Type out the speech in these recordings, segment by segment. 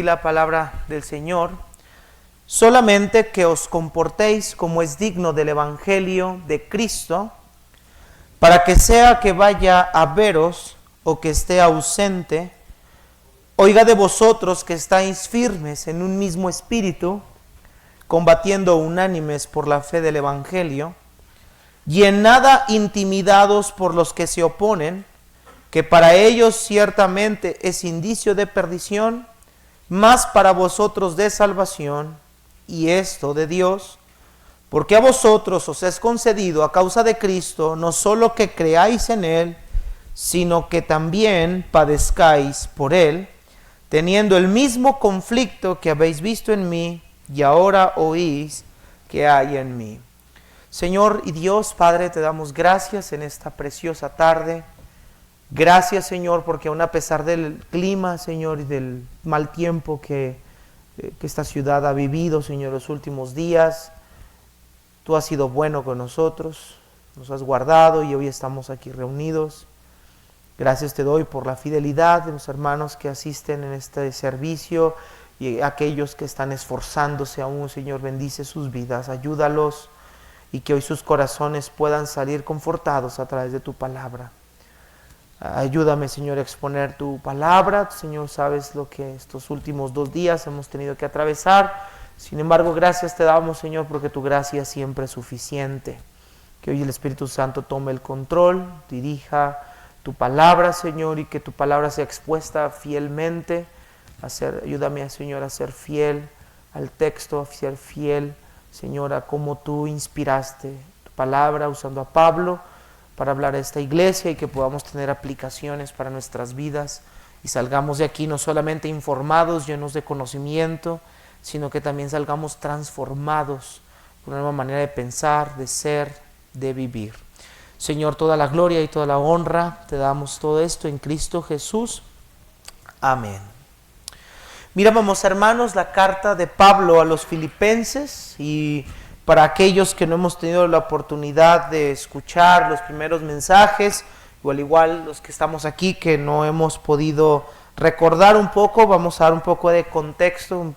La palabra del Señor, solamente que os comportéis como es digno del Evangelio de Cristo, para que sea que vaya a veros o que esté ausente, oiga de vosotros que estáis firmes en un mismo espíritu, combatiendo unánimes por la fe del Evangelio, y en nada intimidados por los que se oponen, que para ellos ciertamente es indicio de perdición, mas para vosotros de salvación, y esto de Dios, porque a vosotros os es concedido a causa de Cristo, no solo que creáis en Él, sino que también padezcáis por Él, teniendo el mismo conflicto que habéis visto en mí, y ahora oís que hay en mí. Señor y Dios, Padre, te damos gracias en esta preciosa tarde. Gracias, Señor, porque aún a pesar del clima, Señor, y del mal tiempo que esta ciudad ha vivido, Señor, los últimos días, tú has sido bueno con nosotros, nos has guardado y hoy estamos aquí reunidos. Gracias te doy por la fidelidad de los hermanos que asisten en este servicio y aquellos que están esforzándose aún, Señor, bendice sus vidas, ayúdalos y que hoy sus corazones puedan salir confortados a través de tu palabra. Ayúdame, Señor, a exponer tu palabra. Señor, sabes lo que estos últimos 2 días hemos tenido que atravesar. Sin embargo, gracias te damos, Señor, porque tu gracia siempre es suficiente. Que hoy el Espíritu Santo tome el control, dirija tu palabra, Señor, y que tu palabra sea expuesta fielmente. Ayúdame, Señor, a ser fiel al texto, a ser fiel, Señor, a cómo tú inspiraste tu palabra usando a Pablo para hablar a esta iglesia y que podamos tener aplicaciones para nuestras vidas y salgamos de aquí no solamente informados, llenos de conocimiento, sino que también salgamos transformados por una nueva manera de pensar, de ser, de vivir. Señor, toda la gloria y toda la honra, te damos todo esto en Cristo Jesús. Amén. Mira, vamos, hermanos, la carta de Pablo a los Filipenses, y para aquellos que no hemos tenido la oportunidad de escuchar los primeros mensajes, o al igual los que estamos aquí que no hemos podido recordar un poco, vamos a dar un poco de contexto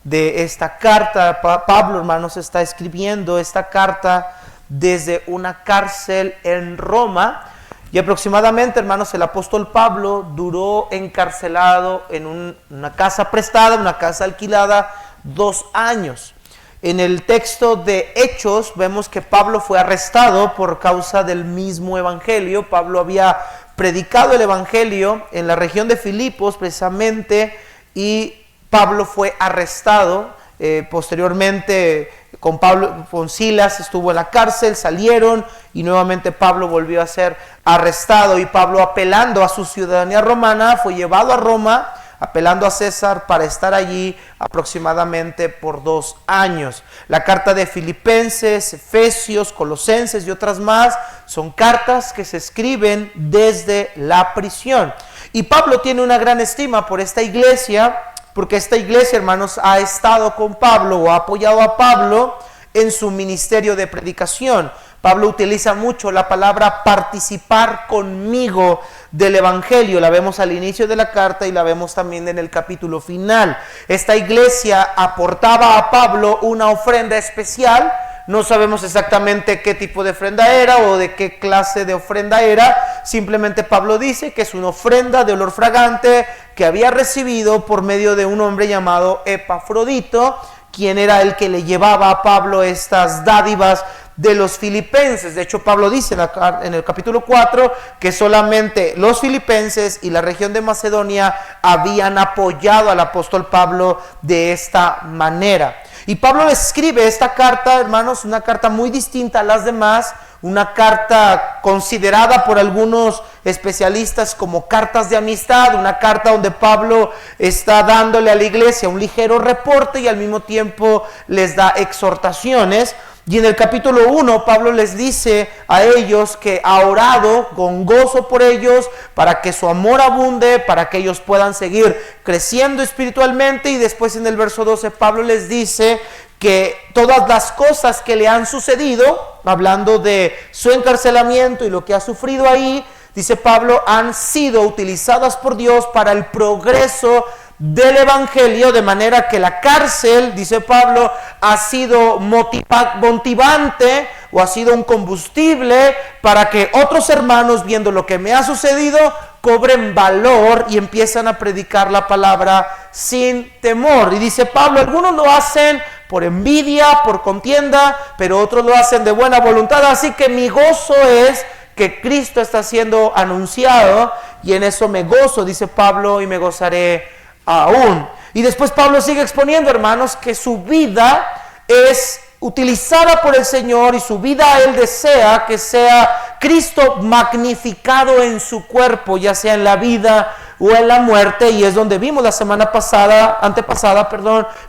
de esta carta. Pablo, hermanos, está escribiendo esta carta desde una cárcel en Roma, y aproximadamente, hermanos, el apóstol Pablo duró encarcelado en una casa prestada, una casa alquilada, 2 años. En el texto de Hechos vemos que Pablo fue arrestado por causa del mismo evangelio. Pablo había predicado el evangelio en la región de Filipos precisamente, y Pablo fue arrestado. Posteriormente con Silas estuvo en la cárcel, salieron y nuevamente Pablo volvió a ser arrestado, y Pablo, apelando a su ciudadanía romana, fue llevado a Roma, apelando a César para estar allí aproximadamente por 2 años. La carta de Filipenses, Efesios, Colosenses y otras más son cartas que se escriben desde la prisión. Y Pablo tiene una gran estima por esta iglesia, porque esta iglesia, hermanos, ha estado con Pablo o ha apoyado a Pablo en su ministerio de predicación. Pablo utiliza mucho la palabra participar conmigo del evangelio. La vemos al inicio de la carta y la vemos también en el capítulo final. Esta iglesia aportaba a Pablo una ofrenda especial. No sabemos exactamente qué tipo de ofrenda era o de qué clase de ofrenda era. Simplemente Pablo dice que es una ofrenda de olor fragante que había recibido por medio de un hombre llamado Epafrodito, quien era el que le llevaba a Pablo estas dádivas de los filipenses. De hecho, Pablo dice en el capítulo 4 que solamente los filipenses y la región de Macedonia habían apoyado al apóstol Pablo de esta manera. Y Pablo le escribe esta carta, hermanos, una carta muy distinta a las demás, una carta considerada por algunos especialistas como cartas de amistad, una carta donde Pablo está dándole a la iglesia un ligero reporte y al mismo tiempo les da exhortaciones. Y en el capítulo 1 Pablo les dice a ellos que ha orado con gozo por ellos para que su amor abunde, para que ellos puedan seguir creciendo espiritualmente. Y después en el verso 12 Pablo les dice que todas las cosas que le han sucedido, hablando de su encarcelamiento y lo que ha sufrido ahí, dice Pablo, han sido utilizadas por Dios para el progreso del Evangelio, de manera que la cárcel, dice Pablo, ha sido motivante o ha sido un combustible para que otros hermanos, viendo lo que me ha sucedido, cobren valor y empiezan a predicar la palabra sin temor. Y dice Pablo, algunos lo hacen por envidia, por contienda, pero otros lo hacen de buena voluntad. Así que mi gozo es que Cristo está siendo anunciado, y en eso me gozo, dice Pablo, y me gozaré aún. Y después Pablo sigue exponiendo, hermanos, que su vida es utilizada por el Señor, y su vida él desea que sea Cristo magnificado en su cuerpo, ya sea en la vida o en la muerte. Y es donde vimos la semana antepasada,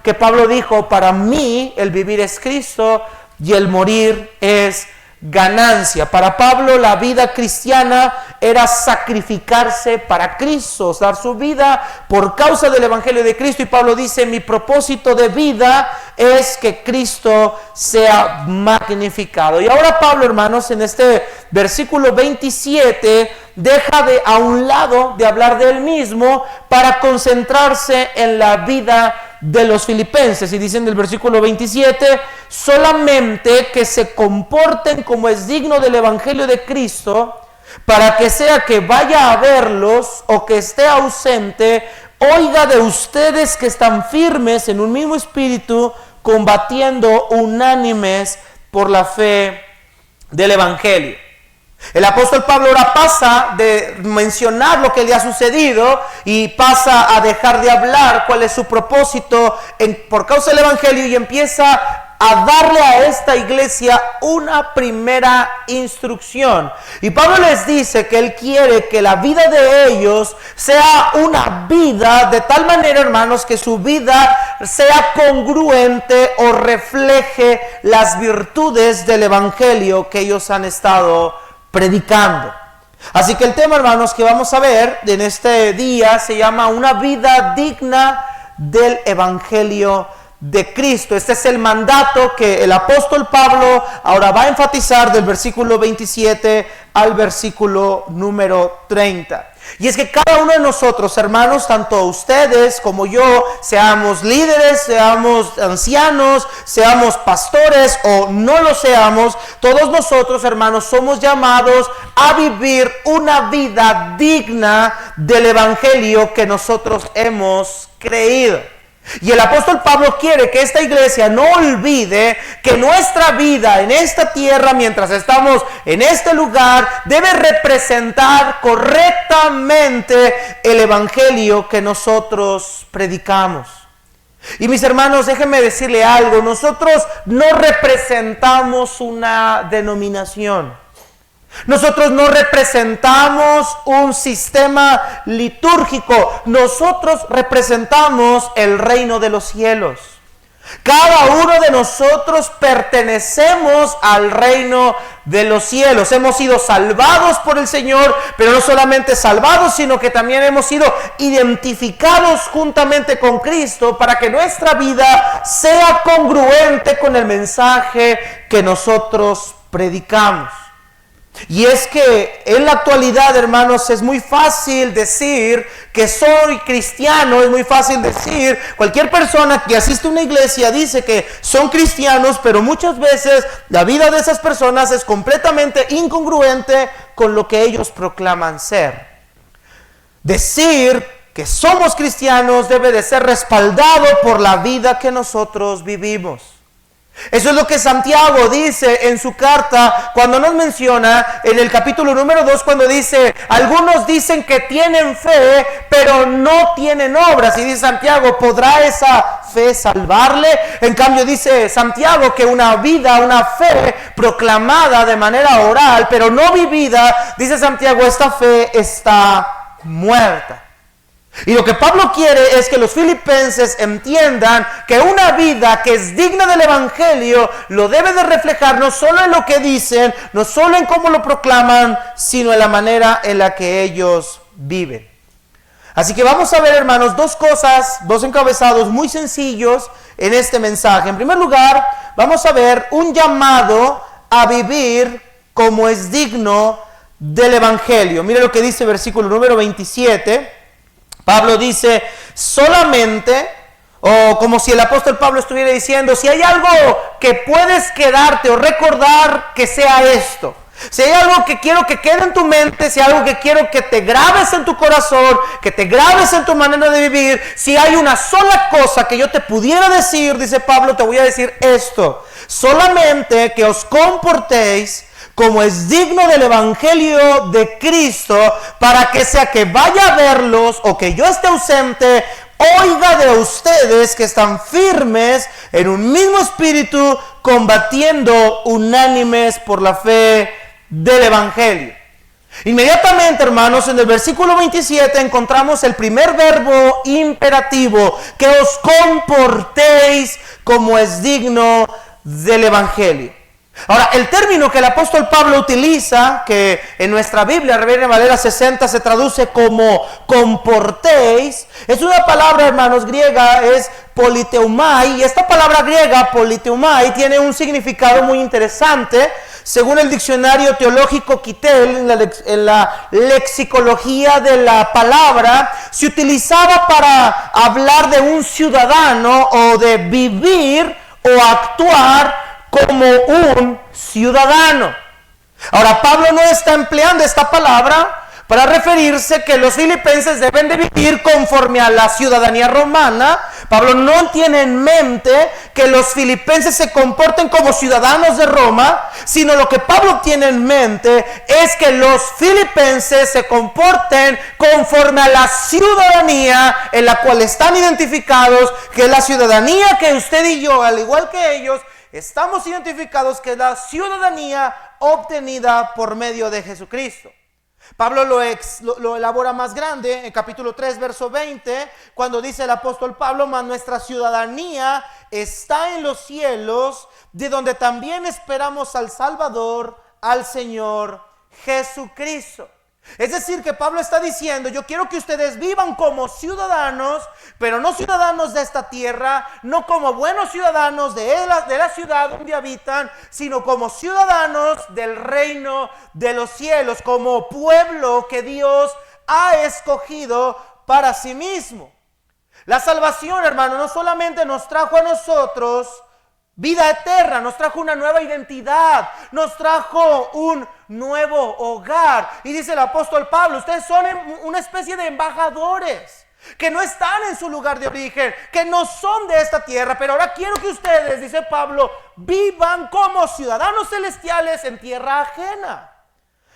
que Pablo dijo, para mí el vivir es Cristo y el morir es ganancia. Para Pablo la vida cristiana era sacrificarse para Cristo, dar su vida por causa del Evangelio de Cristo. Y Pablo dice, mi propósito de vida es que Cristo sea magnificado. Y ahora Pablo, hermanos, en este versículo 27 deja a un lado de hablar de él mismo para concentrarse en la vida de los filipenses. Y dicen en el versículo 27, solamente que se comporten como es digno del Evangelio de Cristo, para que sea que vaya a verlos o que esté ausente, oiga de ustedes que están firmes en un mismo espíritu, combatiendo unánimes por la fe del Evangelio. El apóstol Pablo ahora pasa de mencionar lo que le ha sucedido y pasa a dejar de hablar cuál es su propósito por causa del Evangelio, y empieza a darle a esta iglesia una primera instrucción. Y Pablo les dice que él quiere que la vida de ellos sea una vida de tal manera, hermanos, que su vida sea congruente o refleje las virtudes del Evangelio que ellos han estado predicando. Así que el tema, hermanos, que vamos a ver en este día se llama una vida digna del Evangelio de Cristo. Este es el mandato que el apóstol Pablo ahora va a enfatizar del versículo 27 al versículo número 30. Y es que cada uno de nosotros, hermanos, tanto ustedes como yo, seamos líderes, seamos ancianos, seamos pastores o no lo seamos, todos nosotros, hermanos, somos llamados a vivir una vida digna del Evangelio que nosotros hemos creído. Y el apóstol Pablo quiere que esta iglesia no olvide que nuestra vida en esta tierra, mientras estamos en este lugar, debe representar correctamente el Evangelio que nosotros predicamos. Y mis hermanos, déjenme decirle algo, nosotros no representamos una denominación. Nosotros no representamos un sistema litúrgico, nosotros representamos el reino de los cielos. Cada uno de nosotros pertenecemos al reino de los cielos. Hemos sido salvados por el Señor, pero no solamente salvados, sino que también hemos sido identificados juntamente con Cristo para que nuestra vida sea congruente con el mensaje que nosotros predicamos. Y es que en la actualidad, hermanos, es muy fácil decir que soy cristiano, es muy fácil decir, cualquier persona que asiste a una iglesia dice que son cristianos, pero muchas veces la vida de esas personas es completamente incongruente con lo que ellos proclaman ser. Decir que somos cristianos debe de ser respaldado por la vida que nosotros vivimos. Eso es lo que Santiago dice en su carta cuando nos menciona en el capítulo número 2, cuando dice, algunos dicen que tienen fe, pero no tienen obras. Y dice Santiago, ¿podrá esa fe salvarle? En cambio dice Santiago que una vida, una fe proclamada de manera oral, pero no vivida, dice Santiago, esta fe está muerta. Y lo que Pablo quiere es que los filipenses entiendan que una vida que es digna del Evangelio lo debe de reflejar no solo en lo que dicen, no solo en cómo lo proclaman, sino en la manera en la que ellos viven. Así que vamos a ver, hermanos, dos encabezados muy sencillos en este mensaje. En primer lugar, vamos a ver un llamado a vivir como es digno del Evangelio. Mire lo que dice el versículo número 27. Pablo dice solamente, o como si el apóstol Pablo estuviera diciendo, si hay algo que puedes quedarte o recordar, que sea esto. Si hay algo que quiero que quede en tu mente, si hay algo que quiero que te grabes en tu corazón, que te grabes en tu manera de vivir, si hay una sola cosa que yo te pudiera decir, dice Pablo, te voy a decir esto: solamente que os comportéis como es digno del evangelio de Cristo, para que sea que vaya a verlos o que yo esté ausente, oiga de ustedes que están firmes en un mismo espíritu, combatiendo unánimes por la fe del evangelio. Inmediatamente, hermanos, en el versículo 27 encontramos el primer verbo imperativo: que os comportéis como es digno del evangelio. Ahora, el término que el apóstol Pablo utiliza, que en nuestra Biblia, Reina Valera 60, se traduce como comportéis, es una palabra, hermanos, griega, es politeumai, y esta palabra griega, politeumai, tiene un significado muy interesante. Según el diccionario teológico Kittel, en la lexicología de la palabra, se utilizaba para hablar de un ciudadano o de vivir o actuar como un ciudadano. Ahora, Pablo no está empleando esta palabra para referirse que los filipenses deben de vivir conforme a la ciudadanía romana. Pablo no tiene en mente que los filipenses se comporten como ciudadanos de Roma, sino lo que Pablo tiene en mente es que los filipenses se comporten conforme a la ciudadanía en la cual están identificados, que es la ciudadanía que usted y yo, al igual que ellos, estamos identificados, que es la ciudadanía obtenida por medio de Jesucristo. Pablo lo elabora más grande en capítulo 3, verso 20, cuando dice el apóstol Pablo: mas nuestra ciudadanía está en los cielos, de donde también esperamos al Salvador, al Señor Jesucristo. Es decir, que Pablo está diciendo: yo quiero que ustedes vivan como ciudadanos, pero no ciudadanos de esta tierra, no como buenos ciudadanos de la ciudad donde habitan, sino como ciudadanos del reino de los cielos, como pueblo que Dios ha escogido para sí mismo. La salvación, hermano, no solamente nos trajo a nosotros vida eterna, nos trajo una nueva identidad, nos trajo un nuevo hogar. Y dice el apóstol Pablo: ustedes son una especie de embajadores que no están en su lugar de origen, que no son de esta tierra, pero ahora quiero que ustedes, dice Pablo, vivan como ciudadanos celestiales en tierra ajena.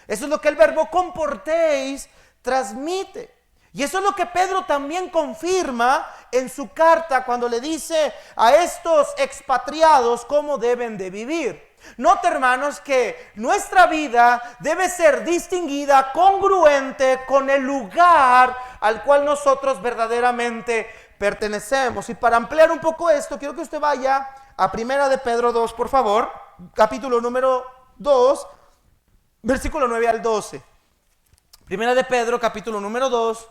Eso es lo que el verbo comportéis transmite. Y eso es lo que Pedro también confirma en su carta cuando le dice a estos expatriados cómo deben de vivir. Note, hermanos, que nuestra vida debe ser distinguida, congruente con el lugar al cual nosotros verdaderamente pertenecemos. Y para ampliar un poco esto, quiero que usted vaya a Primera de Pedro 2, por favor, capítulo número 2, versículo 9 al 12. Primera de Pedro, capítulo número 2,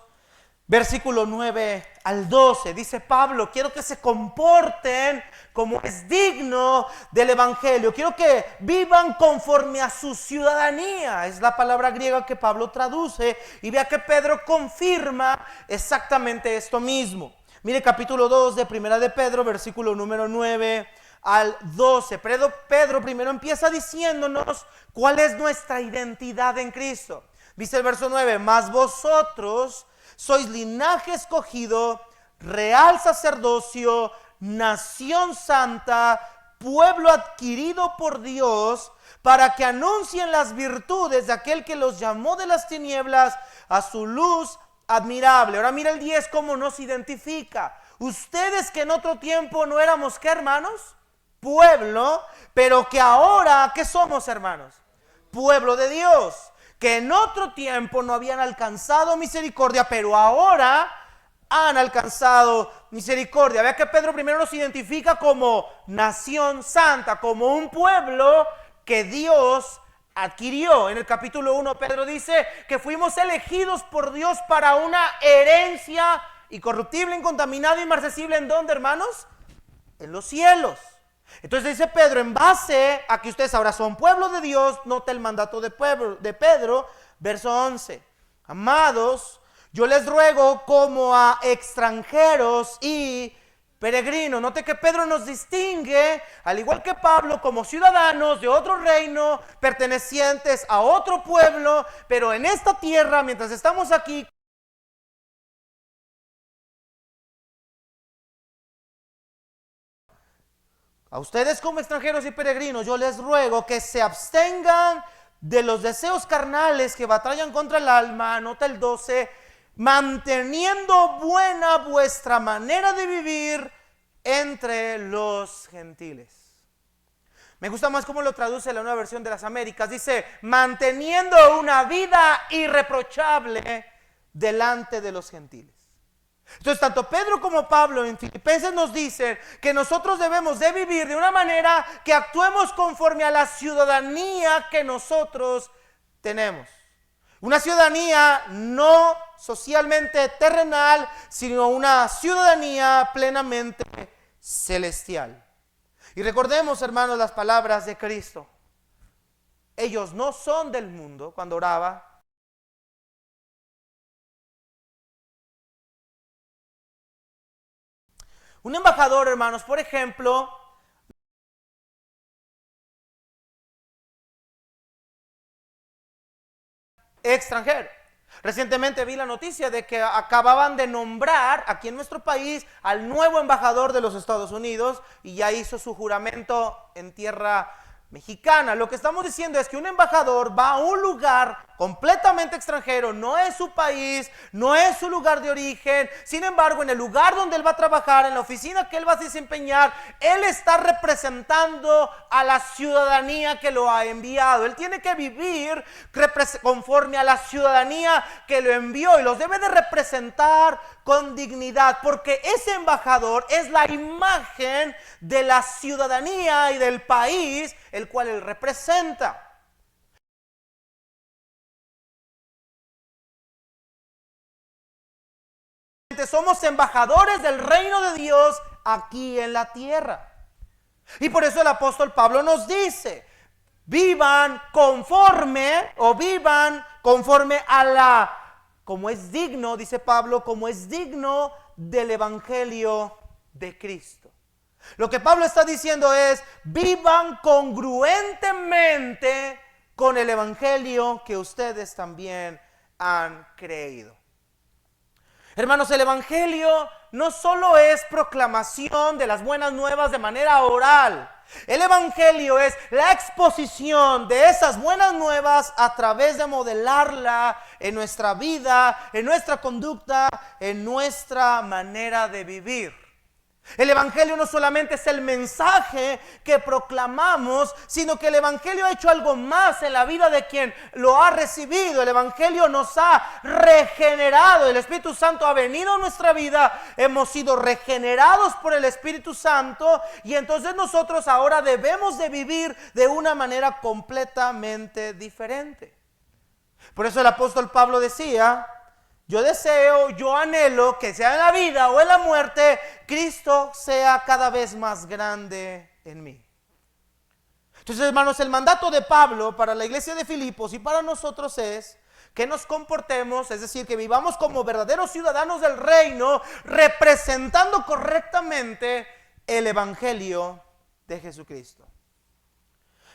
versículo 9 al 12, dice Pablo: quiero que se comporten como es digno del evangelio, quiero que vivan conforme a su ciudadanía. Es la palabra griega que Pablo traduce, y vea que Pedro confirma exactamente esto mismo. Mire, capítulo 2 de Primera de Pedro, versículo número 9 al 12. Pedro primero empieza diciéndonos cuál es nuestra identidad en Cristo. Dice el verso 9: mas vosotros sois linaje escogido, real sacerdocio, nación santa, pueblo adquirido por Dios, para que anuncien las virtudes de aquel que los llamó de las tinieblas a su luz admirable. Ahora mira el 10 cómo nos identifica. Ustedes que en otro tiempo no éramos, ¿qué, hermanos? Pueblo, pero que ahora, ¿qué somos, hermanos? Pueblo de Dios. Que en otro tiempo no habían alcanzado misericordia, pero ahora han alcanzado misericordia. Vea que Pedro primero nos identifica como nación santa, como un pueblo que Dios adquirió. En el capítulo 1 Pedro dice que fuimos elegidos por Dios para una herencia incorruptible, incontaminada, inmarcesible. ¿En dónde, hermanos? En los cielos. Entonces dice Pedro, en base a que ustedes ahora son pueblo de Dios, nota el mandato de Pedro, verso 11. Amados, Yo les ruego como a extranjeros y peregrinos. Note que Pedro nos distingue, al igual que Pablo, como ciudadanos de otro reino, pertenecientes a otro pueblo, pero en esta tierra, mientras estamos aquí, a ustedes como extranjeros y peregrinos, yo les ruego que se abstengan de los deseos carnales que batallan contra el alma. Nota el 12, manteniendo buena vuestra manera de vivir entre los gentiles. Me gusta más cómo lo traduce la Nueva Versión de las Américas. Dice, manteniendo una vida irreprochable delante de los gentiles. Entonces, tanto Pedro como Pablo en Filipenses nos dicen que nosotros debemos de vivir de una manera que actuemos conforme a la ciudadanía que nosotros tenemos. Una ciudadanía no socialmente terrenal, sino una ciudadanía plenamente celestial. Y recordemos, hermanos, las palabras de Cristo. Ellos no son del mundo, cuando oraba. Un embajador, hermanos, por ejemplo, extranjero. Recientemente vi la noticia de que acababan de nombrar aquí en nuestro país al nuevo embajador de los Estados Unidos y ya hizo su juramento en tierra mexicana. Lo que estamos diciendo es que un embajador va a un lugar completamente extranjero, no es su país, no es su lugar de origen. Sin embargo, en el lugar donde él va a trabajar, en la oficina que él va a desempeñar, él está representando a la ciudadanía que lo ha enviado. Él tiene que vivir conforme a la ciudadanía que lo envió y los debe de representar con dignidad, porque ese embajador es la imagen de la ciudadanía y del país el cual él representa. Somos embajadores del reino de Dios aquí en la tierra. Y por eso el apóstol Pablo nos dice, vivan conforme a la, como es digno, dice Pablo, como es digno del evangelio de Cristo. Lo que Pablo está diciendo es, vivan congruentemente con el evangelio que ustedes también han creído. Hermanos, el evangelio no solo es proclamación de las buenas nuevas de manera oral. El evangelio es la exposición de esas buenas nuevas a través de modelarla en nuestra vida, en nuestra conducta, en nuestra manera de vivir. El evangelio no solamente es el mensaje que proclamamos, sino que el evangelio ha hecho algo más en la vida de quien lo ha recibido. El evangelio nos ha regenerado. El Espíritu Santo ha venido a nuestra vida. Hemos sido regenerados por el Espíritu Santo y entonces nosotros ahora debemos de vivir de una manera completamente diferente. Por eso el apóstol Pablo decía, yo deseo, yo anhelo que sea en la vida o en la muerte, Cristo sea cada vez más grande en mí. Entonces, hermanos, el mandato de Pablo para la iglesia de Filipos y para nosotros es que nos comportemos, es decir, que vivamos como verdaderos ciudadanos del reino, representando correctamente el evangelio de Jesucristo.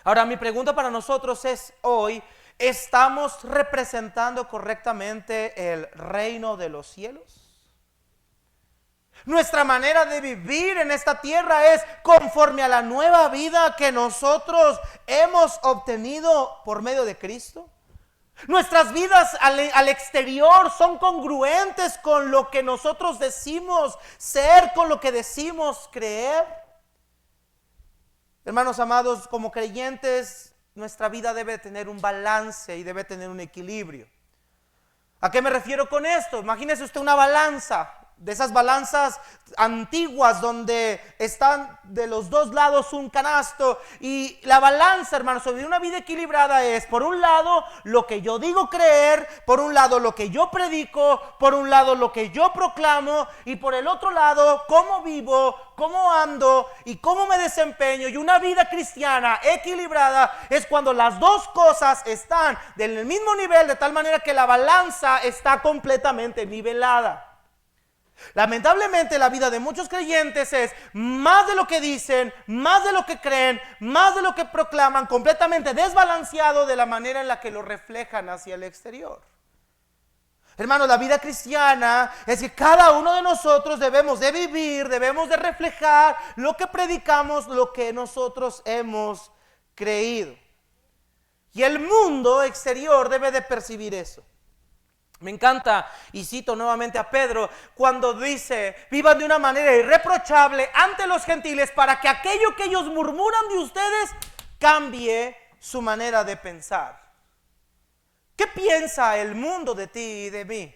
Ahora, mi pregunta para nosotros es hoy, ¿estamos representando correctamente el reino de los cielos? Nuestra manera de vivir en esta tierra es conforme a la nueva vida que nosotros hemos obtenido por medio de Cristo. Nuestras vidas al exterior son congruentes con lo que nosotros decimos ser, con lo que decimos creer. Hermanos amados, como creyentes, nuestra vida debe tener un balance y debe tener un equilibrio. ¿A qué me refiero con esto? Imagínese usted una balanza. de esas balanzas antiguas donde están de los dos lados un canasto, y la balanza, hermanos, sobre una vida equilibrada es, por un lado, lo que yo digo creer, por un lado, lo que yo predico, por un lado, lo que yo proclamo, y por el otro lado, cómo vivo, cómo ando y cómo me desempeño. Y una vida cristiana equilibrada es cuando las dos cosas están del mismo nivel, de tal manera que la balanza está completamente nivelada. Lamentablemente la vida de muchos creyentes es más de lo que dicen, más de lo que creen, más de lo que proclaman, completamente desbalanceado de la manera en la que lo reflejan hacia el exterior. Hermanos, la vida cristiana es que cada uno de nosotros debemos de vivir, debemos de reflejar lo que predicamos, lo que nosotros hemos creído. Y el mundo exterior debe de percibir eso. Me encanta, y cito nuevamente a Pedro, cuando dice: vivan de una manera irreprochable ante los gentiles, para que aquello que ellos murmuran de ustedes cambie su manera de pensar. ¿Qué piensa el mundo de ti y de mí?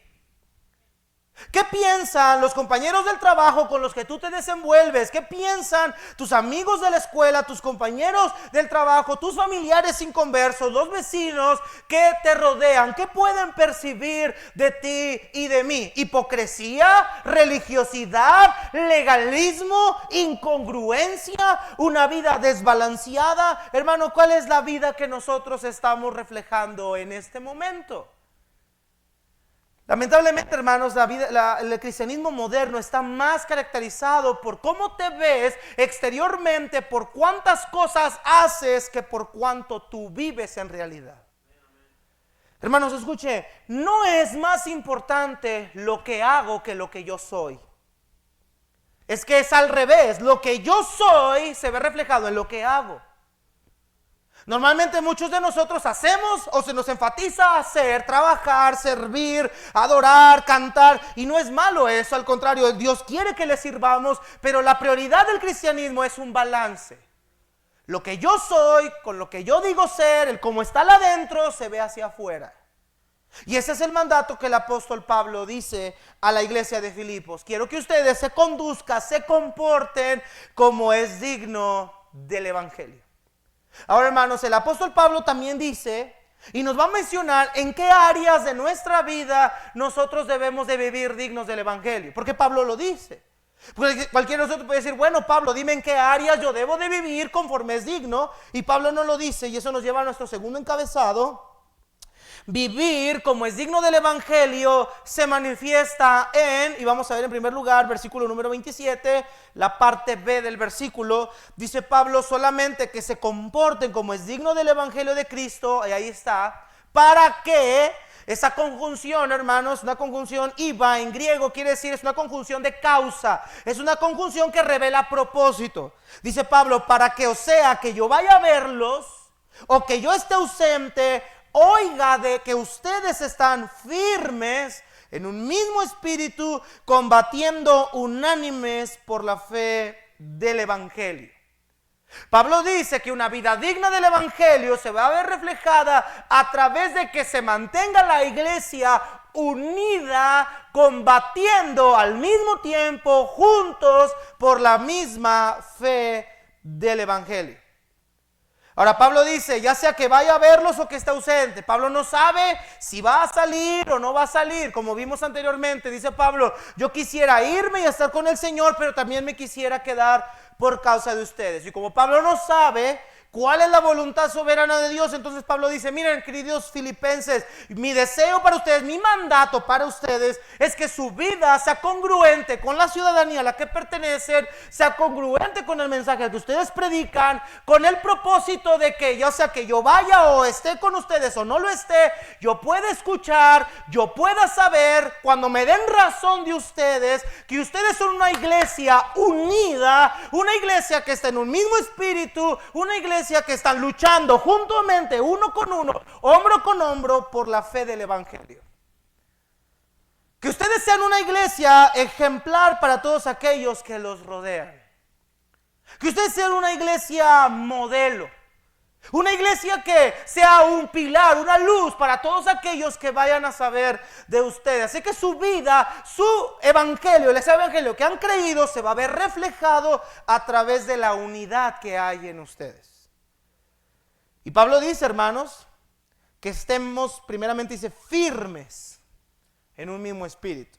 ¿Qué piensan los compañeros del trabajo con los que tú te desenvuelves? ¿Qué piensan tus amigos de la escuela, tus compañeros del trabajo, tus familiares inconversos, los vecinos que te rodean? ¿Qué pueden percibir de ti y de mí? ¿Hipocresía? ¿Religiosidad? ¿Legalismo? ¿Incongruencia? ¿Una vida desbalanceada? Hermano, ¿cuál es la vida que nosotros estamos reflejando en este momento? Lamentablemente, hermanos, el cristianismo moderno está más caracterizado por cómo te ves exteriormente, por cuántas cosas haces, que por cuánto tú vives en realidad. Hermanos, escuche, no es más importante lo que hago que lo que yo soy. Es que es al revés, lo que yo soy se ve reflejado en lo que hago. Normalmente muchos de nosotros hacemos o se nos enfatiza hacer, trabajar, servir, adorar, cantar, y no es malo eso, al contrario, Dios quiere que le sirvamos, pero la prioridad del cristianismo es un balance. Lo que yo soy, con lo que yo digo ser, el cómo está adentro, se ve hacia afuera. Y ese es el mandato que el apóstol Pablo dice a la iglesia de Filipos: quiero que ustedes se conduzcan, se comporten como es digno del evangelio. Ahora, hermanos, el apóstol Pablo también dice, y nos va a mencionar en qué áreas de nuestra vida nosotros debemos de vivir dignos del evangelio. Porque Pablo lo dice. Porque cualquiera de nosotros puede decir: bueno, Pablo, dime en qué áreas yo debo de vivir conforme es digno. Y Pablo no lo dice, y eso nos lleva a nuestro segundo encabezado. Vivir como es digno del evangelio se manifiesta en, y vamos a ver en primer lugar, versículo número 27, la parte B del versículo. Dice Pablo: solamente que se comporten como es digno del evangelio de Cristo, y ahí está, para que, esa conjunción, hermanos, una conjunción iba en griego, quiere decir, es una conjunción de causa, es una conjunción que revela propósito. Dice Pablo: para que, o sea, que yo vaya a verlos, o que yo esté ausente, oiga de que ustedes están firmes en un mismo espíritu, combatiendo unánimes por la fe del evangelio. Pablo dice que una vida digna del evangelio se va a ver reflejada a través de que se mantenga la iglesia unida, combatiendo al mismo tiempo, juntos, por la misma fe del evangelio. Ahora Pablo dice, ya sea que vaya a verlos o que esté ausente. Pablo no sabe si va a salir o no va a salir. Como vimos anteriormente, dice Pablo: yo quisiera irme y estar con el Señor, pero también me quisiera quedar por causa de ustedes. Y como Pablo no sabe cuál es la voluntad soberana de Dios, entonces Pablo dice: miren, queridos filipenses, mi deseo para ustedes, mi mandato para ustedes es que su vida sea congruente con la ciudadanía a la que pertenecen, sea congruente con el mensaje que ustedes predican, con el propósito de que ya sea que yo vaya o esté con ustedes o no lo esté, yo pueda escuchar, yo pueda saber, cuando me den razón de ustedes, que ustedes son una iglesia unida, una iglesia que está en un mismo espíritu, una iglesia que están luchando juntamente, uno con uno, hombro con hombro, por la fe del evangelio. Que ustedes sean una iglesia ejemplar para todos aquellos que los rodean. Que ustedes sean una iglesia modelo. Una iglesia que sea un pilar, una luz para todos aquellos que vayan a saber de ustedes. Así que su vida, su evangelio, el evangelio que han creído se va a ver reflejado a través de la unidad que hay en ustedes. Y Pablo dice, hermanos, que estemos, primeramente dice, firmes en un mismo espíritu.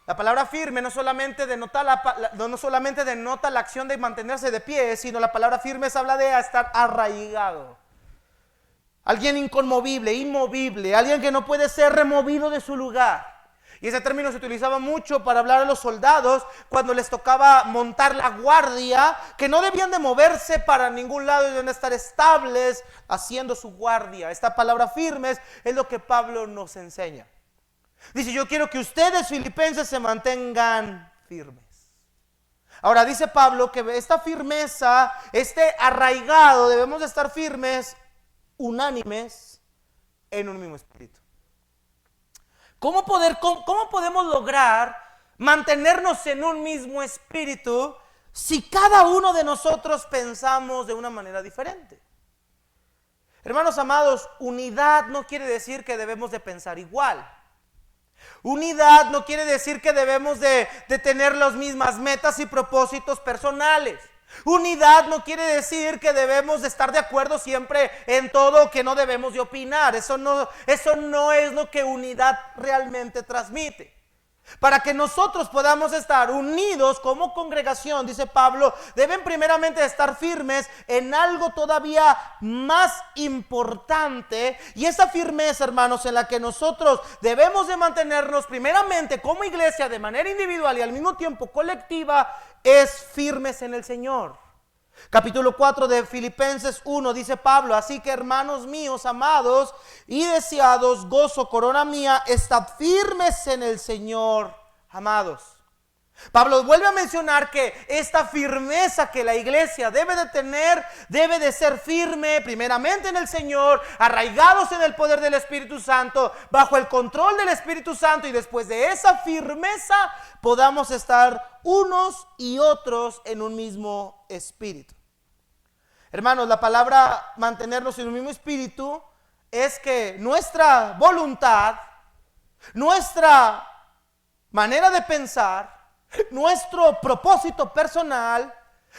La palabra firme no solamente denota la acción de mantenerse de pie, sino la palabra firme habla de estar arraigado. Alguien inconmovible, inmovible, alguien que no puede ser removido de su lugar. Y ese término se utilizaba mucho para hablar a los soldados cuando les tocaba montar la guardia, que no debían de moverse para ningún lado, debían de estar estables haciendo su guardia. Esta palabra firmes es lo que Pablo nos enseña. Dice, yo quiero que ustedes, filipenses, se mantengan firmes. Ahora dice Pablo que esta firmeza, este arraigado, debemos de estar firmes, unánimes, en un mismo espíritu. ¿Cómo podemos lograr mantenernos en un mismo espíritu si cada uno de nosotros pensamos de una manera diferente? Hermanos amados, unidad no quiere decir que debemos de pensar igual. Unidad no quiere decir que debemos de tener las mismas metas y propósitos personales. Unidad no quiere decir que debemos de estar de acuerdo siempre en todo, que no debemos de opinar. Eso no es lo que unidad realmente transmite. Para que nosotros podamos estar unidos como congregación, dice Pablo, deben primeramente estar firmes en algo todavía más importante. Y esa firmeza, hermanos, en la que nosotros debemos de mantenernos primeramente como iglesia de manera individual y al mismo tiempo colectiva, es firmes en el Señor. Capítulo 4 de Filipenses 1 dice Pablo, así que hermanos míos, amados y deseados, gozo, corona mía, estad firmes en el Señor, amados. Pablo vuelve a mencionar que esta firmeza que la iglesia debe de tener, debe de ser firme primeramente en el Señor, arraigados en el poder del Espíritu Santo, bajo el control del Espíritu Santo, y después de esa firmeza podamos estar unos y otros en un mismo espíritu. Hermanos, la palabra mantenernos en un mismo espíritu es que nuestra voluntad, nuestra manera de pensar, nuestro propósito personal,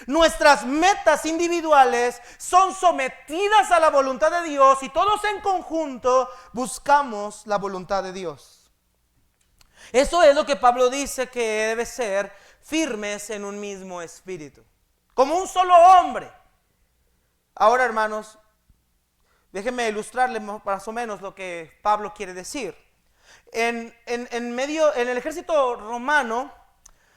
nuestras metas individuales son sometidas a la voluntad de Dios, y todos en conjunto buscamos la voluntad de Dios. Eso es lo que Pablo dice que debe ser firmes en un mismo espíritu, como un solo hombre. Ahora, hermanos, déjenme ilustrarles más o menos lo que Pablo quiere decir. En el ejército romano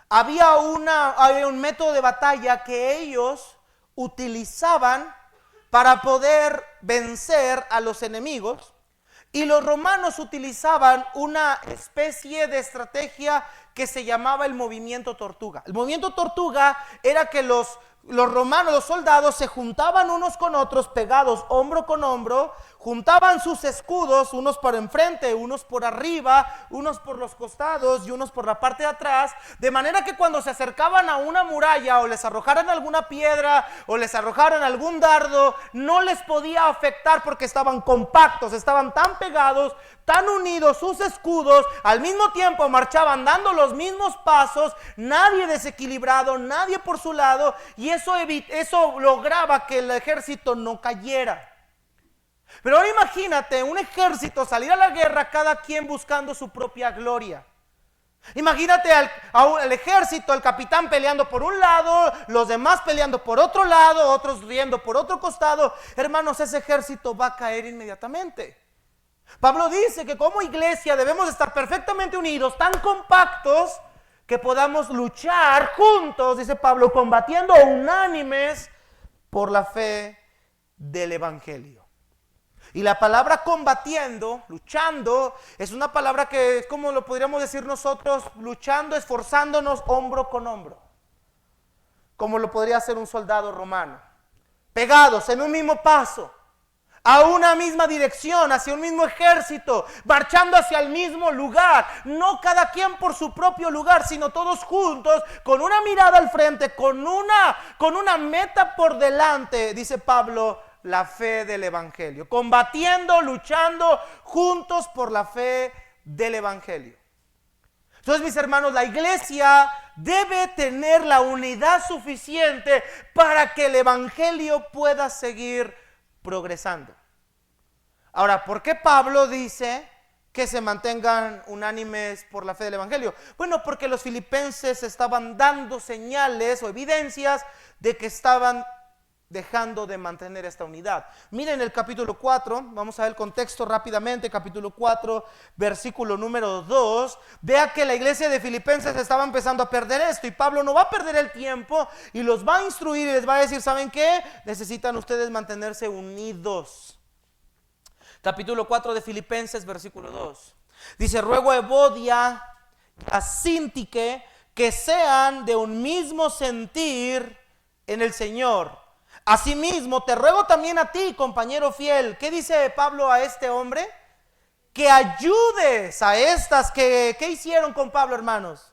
había un método de batalla que ellos utilizaban para poder vencer a los enemigos, y los romanos utilizaban una especie de estrategia que se llamaba el movimiento tortuga. El movimiento tortuga era que los romanos, los soldados, se juntaban unos con otros, pegados hombro con hombro, juntaban sus escudos, unos por enfrente, unos por arriba, unos por los costados y unos por la parte de atrás, de manera que cuando se acercaban a una muralla o les arrojaran alguna piedra o les arrojaran algún dardo, no les podía afectar porque estaban compactos, estaban tan pegados, tan unidos sus escudos, al mismo tiempo marchaban dando los mismos pasos, nadie desequilibrado, nadie por su lado, y eso lograba que el ejército no cayera. Pero ahora imagínate un ejército salir a la guerra, cada quien buscando su propia gloria. Imagínate al ejército, al capitán peleando por un lado, los demás peleando por otro lado, otros riendo por otro costado. Hermanos, ese ejército va a caer inmediatamente. Pablo dice que como iglesia debemos estar perfectamente unidos, tan compactos, que podamos luchar juntos, dice Pablo, combatiendo unánimes por la fe del evangelio. Y la palabra combatiendo, luchando, es una palabra que es como lo podríamos decir nosotros, luchando, esforzándonos hombro con hombro, como lo podría hacer un soldado romano, pegados en un mismo paso, a una misma dirección, hacia un mismo ejército, marchando hacia el mismo lugar, no cada quien por su propio lugar, sino todos juntos, con una mirada al frente, con una meta por delante, dice Pablo, la fe del Evangelio, combatiendo, luchando juntos por la fe del Evangelio. Entonces, mis hermanos, la iglesia debe tener la unidad suficiente para que el Evangelio pueda seguir progresando. Ahora, ¿por qué Pablo dice que se mantengan unánimes por la fe del Evangelio? Bueno, porque los filipenses estaban dando señales o evidencias de que estaban dejando de mantener esta unidad. Miren el capítulo 4, vamos a ver el contexto rápidamente, capítulo 4, versículo número 2. Vea que la iglesia de Filipenses estaba empezando a perder esto y Pablo no va a perder el tiempo y los va a instruir y les va a decir, ¿saben qué? Necesitan ustedes mantenerse unidos. Capítulo 4 de Filipenses, versículo 2. Dice, ruego a Evodia, a Síntique, que sean de un mismo sentir en el Señor. Asimismo, te ruego también a ti, compañero fiel. ¿Qué dice Pablo a este hombre? Que ayudes a estas que ¿qué hicieron con Pablo, hermanos?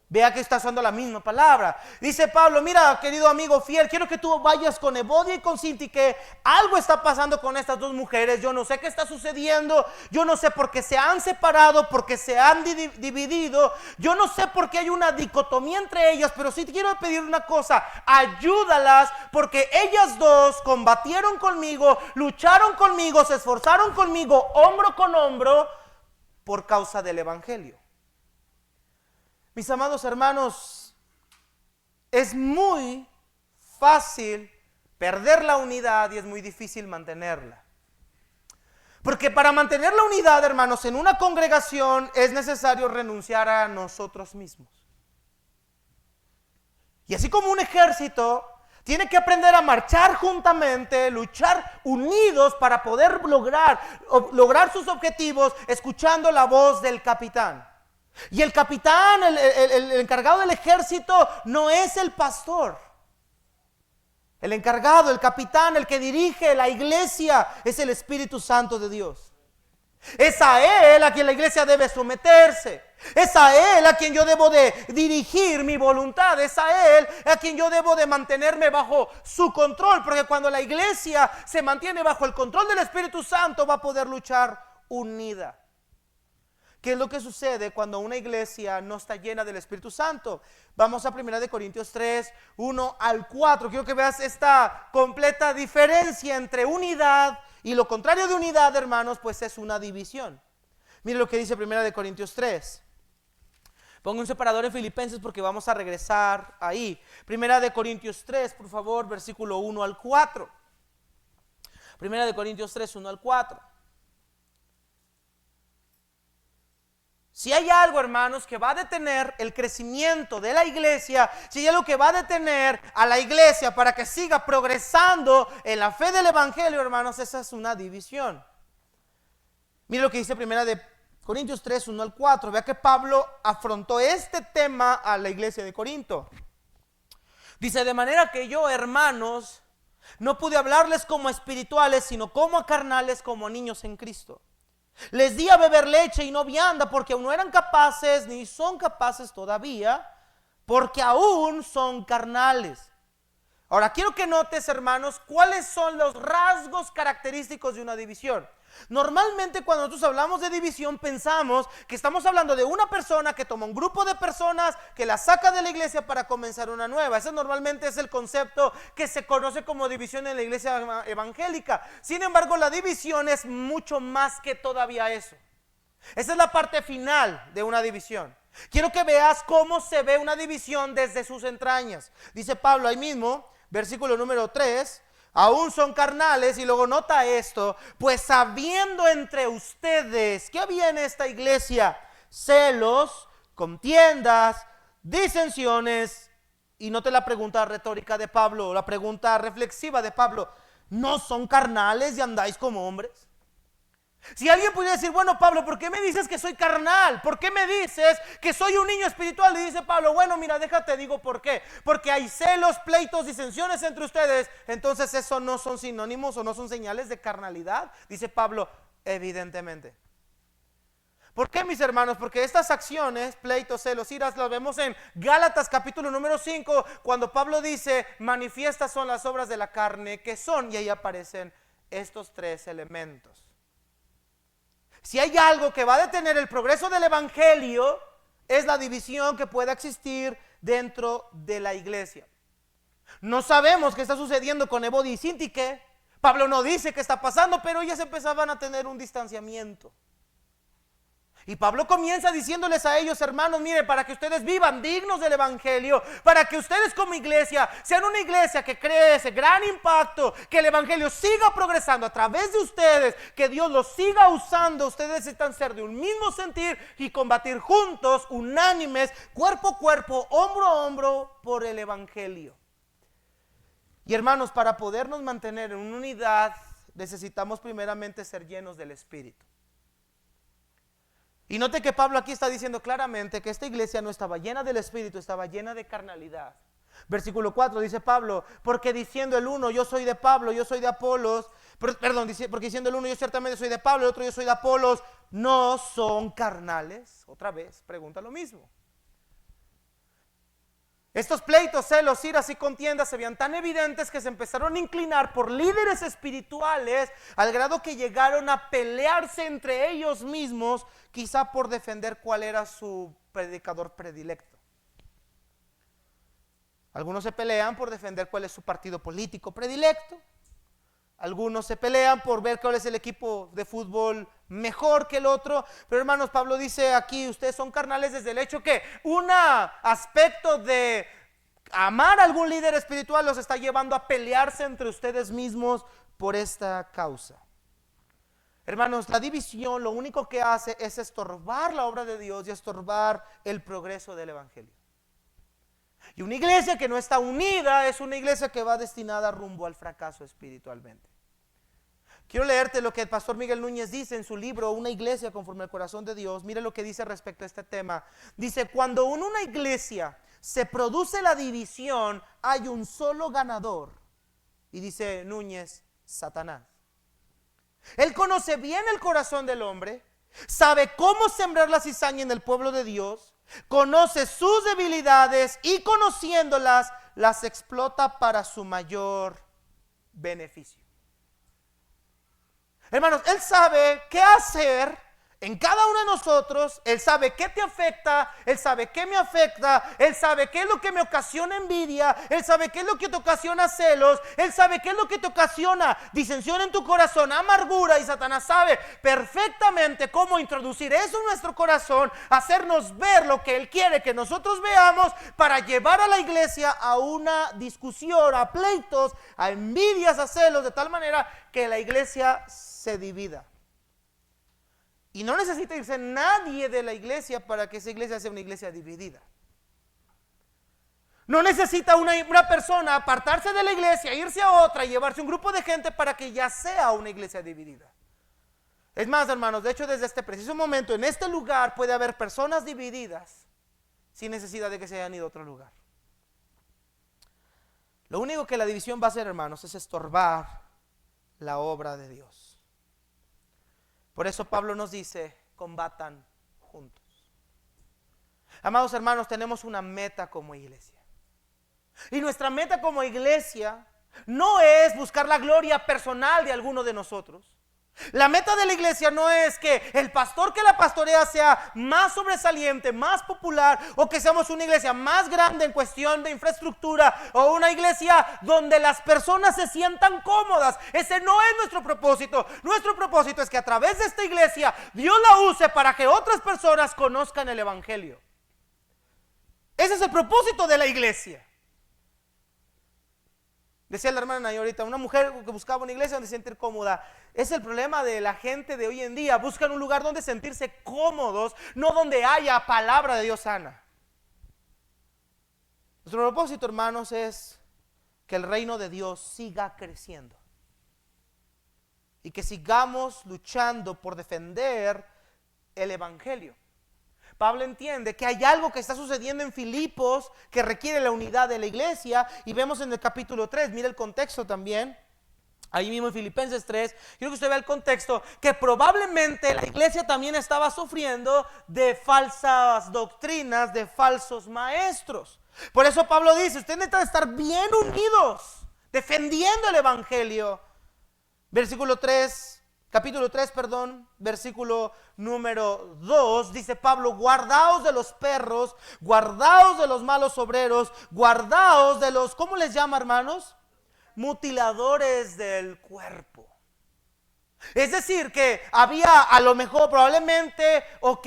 Vea que está usando la misma palabra. Dice Pablo, mira, querido amigo fiel, quiero que tú vayas con Evodia y con Síntique. Algo está pasando con estas dos mujeres. Yo no sé qué está sucediendo. Yo no sé por qué se han separado, por qué se han dividido. Yo no sé por qué hay una dicotomía entre ellas, pero sí te quiero pedir una cosa. Ayúdalas, porque ellas dos combatieron conmigo, lucharon conmigo, se esforzaron conmigo, hombro con hombro, por causa del Evangelio. Mis amados hermanos, es muy fácil perder la unidad y es muy difícil mantenerla. Porque para mantener la unidad, hermanos, en una congregación es necesario renunciar a nosotros mismos. Y así como un ejército tiene que aprender a marchar juntamente, luchar unidos para poder lograr sus objetivos, escuchando la voz del capitán. Y el capitán, el encargado del ejército, no es el pastor. El encargado, el capitán, el que dirige la iglesia, es el Espíritu Santo de Dios. Es a Él a quien la iglesia debe someterse. Es a Él a quien yo debo de dirigir mi voluntad. Es a Él a quien yo debo de mantenerme bajo su control. Porque cuando la iglesia se mantiene bajo el control del Espíritu Santo, va a poder luchar unida. ¿Qué es lo que sucede cuando una iglesia no está llena del Espíritu Santo? Vamos a 1 Corintios 3, 1 al 4. Quiero que veas esta completa diferencia entre unidad y lo contrario de unidad, hermanos, pues es una división. Mire lo que dice 1 Corintios 3. Pongo un separador en Filipenses porque vamos a regresar ahí. 1 Corintios 3, por favor, versículo 1 al 4. 1 Corintios 3, 1 al 4. Si hay algo, hermanos, que va a detener el crecimiento de la iglesia, si hay algo que va a detener a la iglesia para que siga progresando en la fe del Evangelio, hermanos, esa es una división. Mire lo que dice 1 Corintios 3, 1 al 4. Vea que Pablo afrontó este tema a la iglesia de Corinto. Dice, de manera que yo, hermanos, no pude hablarles como espirituales, sino como a carnales, como a niños en Cristo. Les di a beber leche y no vianda, porque aún no eran capaces, ni son capaces todavía, porque aún son carnales. Ahora, quiero que notes, hermanos, cuáles son los rasgos característicos de una división. Normalmente cuando nosotros hablamos de división pensamos que estamos hablando de una persona que toma un grupo de personas, que la saca de la iglesia para comenzar una nueva. Ese normalmente es el concepto que se conoce como división en la iglesia evangélica. Sin embargo, la división es mucho más que todavía eso. Esa es la parte final de una división. Quiero que veas cómo se ve una división desde sus entrañas. Dice Pablo ahí mismo, versículo número 3, aún son carnales, y luego nota esto, pues habiendo entre ustedes, ¿qué había en esta iglesia? Celos, contiendas, disensiones, y note la pregunta retórica de Pablo, la pregunta reflexiva de Pablo, ¿no son carnales y andáis como hombres? Si alguien pudiera decir, bueno, Pablo, ¿por qué me dices que soy carnal? ¿Por qué me dices que soy un niño espiritual? Y dice Pablo, bueno, mira, déjate, digo por qué. Porque hay celos, pleitos, disensiones entre ustedes. Entonces, ¿eso no son sinónimos o no son señales de carnalidad? Dice Pablo, evidentemente. ¿Por qué, mis hermanos? Porque estas acciones, pleitos, celos, iras, las vemos en Gálatas capítulo número 5, cuando Pablo dice, manifiestas son las obras de la carne, que son, y ahí aparecen estos tres elementos. Si hay algo que va a detener el progreso del evangelio, es la división que pueda existir dentro de la iglesia. No sabemos qué está sucediendo con Evodia y Síntique. Pablo no dice qué está pasando, pero ellas empezaban a tener un distanciamiento. Y Pablo comienza diciéndoles a ellos, hermanos, miren, para que ustedes vivan dignos del evangelio, para que ustedes como iglesia sean una iglesia que crece, gran impacto, que el evangelio siga progresando a través de ustedes, que Dios los siga usando, ustedes necesitan ser de un mismo sentir y combatir juntos, unánimes, cuerpo a cuerpo, hombro a hombro, por el evangelio. Y hermanos, para podernos mantener en unidad, necesitamos primeramente ser llenos del Espíritu. Y note que Pablo aquí está diciendo claramente que esta iglesia no estaba llena del Espíritu, estaba llena de carnalidad. Versículo 4 dice Pablo, porque diciendo el uno, yo soy de Pablo, yo soy de Apolos, porque diciendo el uno, yo ciertamente soy de Pablo, el otro, yo soy de Apolos, ¿no son carnales? Otra vez, pregunta lo mismo. Estos pleitos, celos, iras y contiendas se veían tan evidentes que se empezaron a inclinar por líderes espirituales al grado que llegaron a pelearse entre ellos mismos, quizá por defender cuál era su predicador predilecto. Algunos se pelean por defender cuál es su partido político predilecto. Algunos se pelean por ver cuál es el equipo de fútbol mejor que el otro. Pero hermanos, Pablo dice aquí, ustedes son carnales desde el hecho que un aspecto de amar a algún líder espiritual los está llevando a pelearse entre ustedes mismos por esta causa. Hermanos, la división lo único que hace es estorbar la obra de Dios y estorbar el progreso del evangelio. Y una iglesia que no está unida es una iglesia que va destinada rumbo al fracaso espiritualmente. Quiero leerte lo que el pastor Miguel Núñez dice en su libro Una iglesia conforme al corazón de Dios. Mire lo que dice respecto a este tema. Dice, cuando en una iglesia se produce la división, hay un solo ganador. Y dice Núñez, Satanás. Él conoce bien el corazón del hombre, sabe cómo sembrar la cizaña en el pueblo de Dios, conoce sus debilidades y conociéndolas, las explota para su mayor beneficio. Hermanos, Él sabe qué hacer en cada uno de nosotros. Él sabe qué te afecta, Él sabe qué me afecta, Él sabe qué es lo que me ocasiona envidia, Él sabe qué es lo que te ocasiona celos, Él sabe qué es lo que te ocasiona disensión en tu corazón, amargura, y Satanás sabe perfectamente cómo introducir eso en nuestro corazón, hacernos ver lo que Él quiere que nosotros veamos para llevar a la iglesia a una discusión, a pleitos, a envidias, a celos, de tal manera que la iglesia se divida. Y no necesita irse nadie de la iglesia para que esa iglesia sea una iglesia dividida. No necesita una persona apartarse de la iglesia, irse a otra y llevarse un grupo de gente para que ya sea una iglesia dividida. Es más, hermanos, de hecho desde este preciso momento, en este lugar puede haber personas divididas sin necesidad de que se hayan ido a otro lugar. Lo único que la división va a hacer, hermanos, es estorbar la obra de Dios. Por eso Pablo nos dice, combatan juntos. Amados hermanos, tenemos una meta como iglesia. Y nuestra meta como iglesia no es buscar la gloria personal de alguno de nosotros. La meta de la iglesia no es que el pastor que la pastorea sea más sobresaliente, más popular, o que seamos una iglesia más grande en cuestión de infraestructura, o una iglesia donde las personas se sientan cómodas. Ese no es nuestro propósito. Nuestro propósito es que a través de esta iglesia Dios la use para que otras personas conozcan el evangelio. Ese es el propósito de la iglesia. Decía la hermana ahí ahorita, una mujer que buscaba una iglesia donde se sentir cómoda. Es el problema de la gente de hoy en día. Buscan un lugar donde sentirse cómodos, no donde haya palabra de Dios sana. Nuestro propósito, hermanos, es que el reino de Dios siga creciendo. Y que sigamos luchando por defender el evangelio. Pablo entiende que hay algo que está sucediendo en Filipos que requiere la unidad de la iglesia, y vemos en el capítulo 3, mira el contexto también. Ahí mismo en Filipenses 3, quiero que usted vea el contexto, que probablemente la iglesia también estaba sufriendo de falsas doctrinas, de falsos maestros. Por eso Pablo dice, ustedes necesitan estar bien unidos, defendiendo el evangelio. Versículo 3, capítulo 3, perdón, versículo número 2, dice Pablo, guardaos de los perros, guardaos de los malos obreros, guardaos de los, ¿cómo les llama, hermanos? Mutiladores del cuerpo. Es decir, que había a lo mejor probablemente o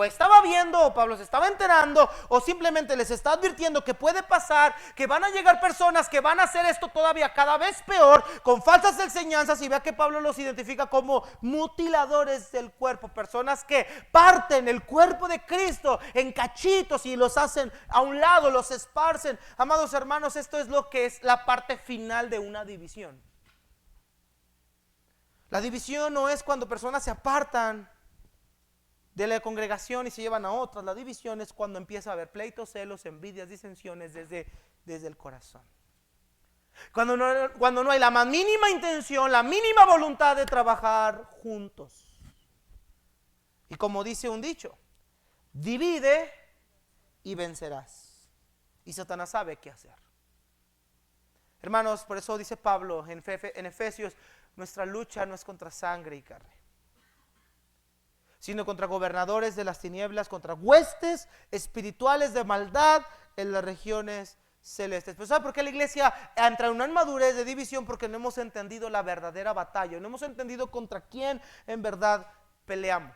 estaba viendo, o Pablo se estaba enterando, o simplemente les está advirtiendo que puede pasar, que van a llegar personas que van a hacer esto todavía cada vez peor, con falsas enseñanzas, y vea que Pablo los identifica como mutiladores del cuerpo, personas que parten el cuerpo de Cristo en cachitos y los hacen a un lado, los esparcen. Amados hermanos, esto es lo que es la parte final de una división. La división no es cuando personas se apartan de la congregación y se llevan a otras. La división es cuando empieza a haber pleitos, celos, envidias, disensiones desde el corazón. Cuando no hay la más mínima intención, la mínima voluntad de trabajar juntos. Y como dice un dicho, divide y vencerás. Y Satanás sabe qué hacer. Hermanos, por eso dice Pablo en Efesios, nuestra lucha no es contra sangre y carne, sino contra gobernadores de las tinieblas, contra huestes espirituales de maldad en las regiones celestes. Pero ¿sabe por qué la iglesia entra en una inmadurez de división? Porque no hemos entendido la verdadera batalla, no hemos entendido contra quién en verdad peleamos.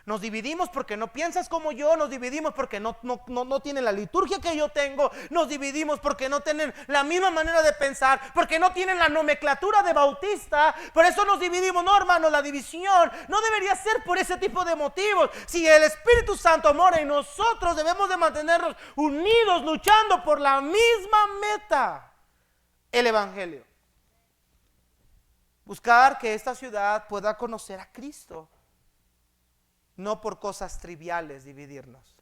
Nos dividimos porque no piensas como yo, nos dividimos porque no tienen la liturgia que yo tengo, nos dividimos porque no tienen la misma manera de pensar, porque no tienen la nomenclatura de bautista. Por eso nos dividimos. No, hermano, la división no debería ser por ese tipo de motivos. Si el Espíritu Santo mora en nosotros, debemos de mantenernos unidos, luchando por la misma meta, el evangelio. Buscar que esta ciudad pueda conocer a Cristo. No por cosas triviales dividirnos.